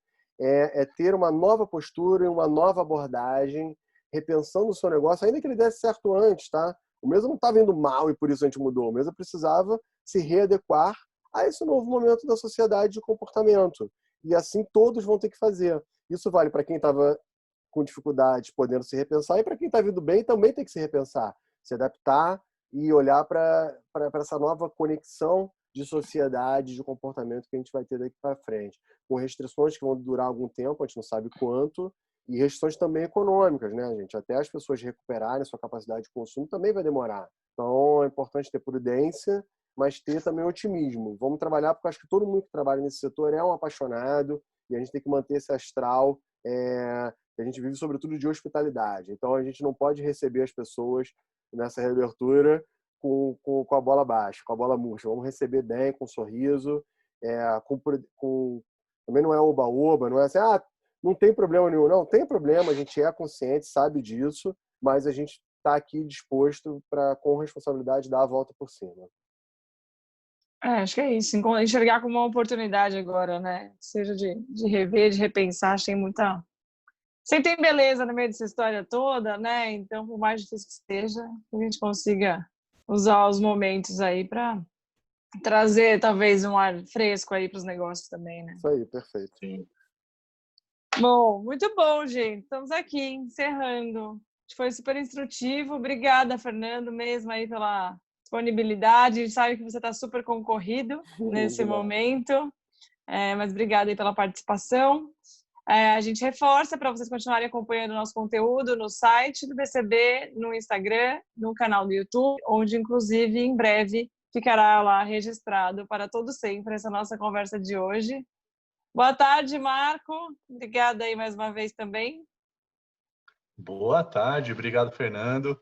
ter uma nova postura e uma nova abordagem, repensando o seu negócio, ainda que ele desse certo antes, tá? O Mesa não estava indo mal e por isso a gente mudou. O Mesa precisava se readequar a esse novo momento da sociedade de comportamento. E assim todos vão ter que fazer. Isso vale para quem estava com dificuldades podendo se repensar, e para quem está vindo bem também tem que se repensar, se adaptar e olhar para essa nova conexão de sociedade, de comportamento que a gente vai ter daqui para frente, com restrições que vão durar algum tempo, a gente não sabe quanto, e restrições também econômicas, né, gente? Até as pessoas recuperarem sua capacidade de consumo também vai demorar. Então, é importante ter prudência, mas ter também otimismo. Vamos trabalhar, porque eu acho que todo mundo que trabalha nesse setor é um apaixonado, e a gente tem que manter esse astral. A gente vive, sobretudo, de hospitalidade. Então, a gente não pode receber as pessoas nessa reabertura com a bola baixa, com a bola murcha. Vamos receber bem, com um sorriso, também não é oba-oba, não é assim, não tem problema nenhum. Não, tem problema, a gente é consciente, sabe disso, mas a gente está aqui disposto para, com responsabilidade, dar a volta por cima. Acho que é isso, enxergar como uma oportunidade agora, né? Seja de rever, de repensar, acho que tem muita... Sempre tem beleza no meio dessa história toda, né? Então, por mais difícil que seja, a gente consiga usar os momentos aí para trazer, talvez, um ar fresco aí para os negócios também, né? Isso aí, perfeito. Sim. Bom, muito bom, gente. Estamos aqui, encerrando. Foi super instrutivo. Obrigada, Fernando, mesmo aí pela disponibilidade. A gente sabe que você está super concorrido nesse momento, mas obrigada aí pela participação. A gente reforça para vocês continuarem acompanhando o nosso conteúdo no site do BCB, no Instagram, no canal do YouTube, onde, inclusive, em breve ficará lá registrado para todo sempre essa nossa conversa de hoje. Boa tarde, Marco. Obrigada aí mais uma vez também. Boa tarde, obrigado, Fernando.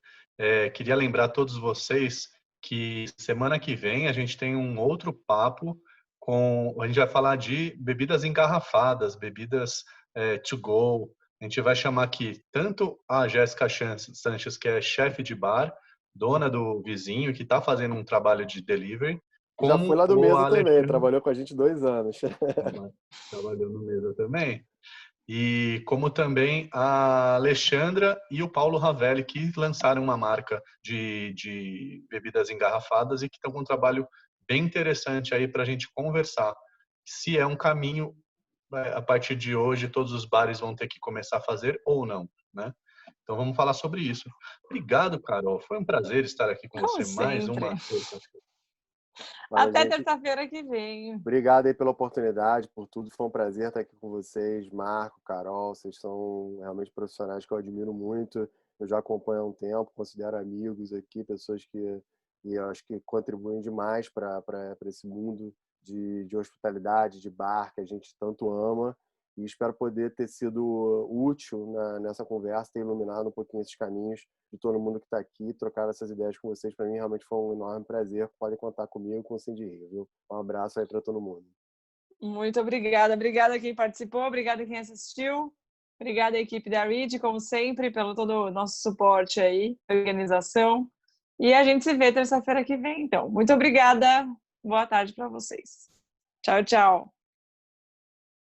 Queria lembrar a todos vocês que semana que vem a gente tem um outro papo a gente vai falar de bebidas engarrafadas, bebidas to go. A gente vai chamar aqui tanto a Jéssica Sanches, que é chefe de bar, dona do vizinho, que está fazendo um trabalho de delivery, Já como foi lá do o Mesa Alexandre, também, trabalhou com a gente 2 anos. trabalhou no Mesa também. E como também a Alexandra e o Paulo Ravelli, que lançaram uma marca de bebidas engarrafadas e que estão com um trabalho bem interessante aí para a gente conversar. Se é um caminho, a partir de hoje, todos os bares vão ter que começar a fazer ou não, né? Então vamos falar sobre isso. Obrigado, Carol. Foi um prazer estar aqui com Como você mais sempre. uma. Até terça-feira que vem. Obrigado aí pela oportunidade, por tudo. Foi um prazer estar aqui com vocês, Marco, Carol. Vocês são realmente profissionais que eu admiro muito. Eu já acompanho há um tempo, considero amigos aqui, pessoas que eu acho que contribuem demais para esse mundo de hospitalidade, de bar, que a gente tanto ama. E espero poder ter sido útil nessa conversa, ter iluminado um pouquinho esses caminhos de todo mundo que está aqui, trocar essas ideias com vocês. Para mim, realmente foi um enorme prazer. Podem contar comigo, com o Cindy Rio, viu? Um abraço aí para todo mundo. Muito obrigada. Obrigada a quem participou, obrigada a quem assistiu. Obrigada à equipe da READ, como sempre, pelo todo o nosso suporte aí, organização. E a gente se vê terça-feira que vem, então. Muito obrigada. Boa tarde para vocês. Tchau, tchau.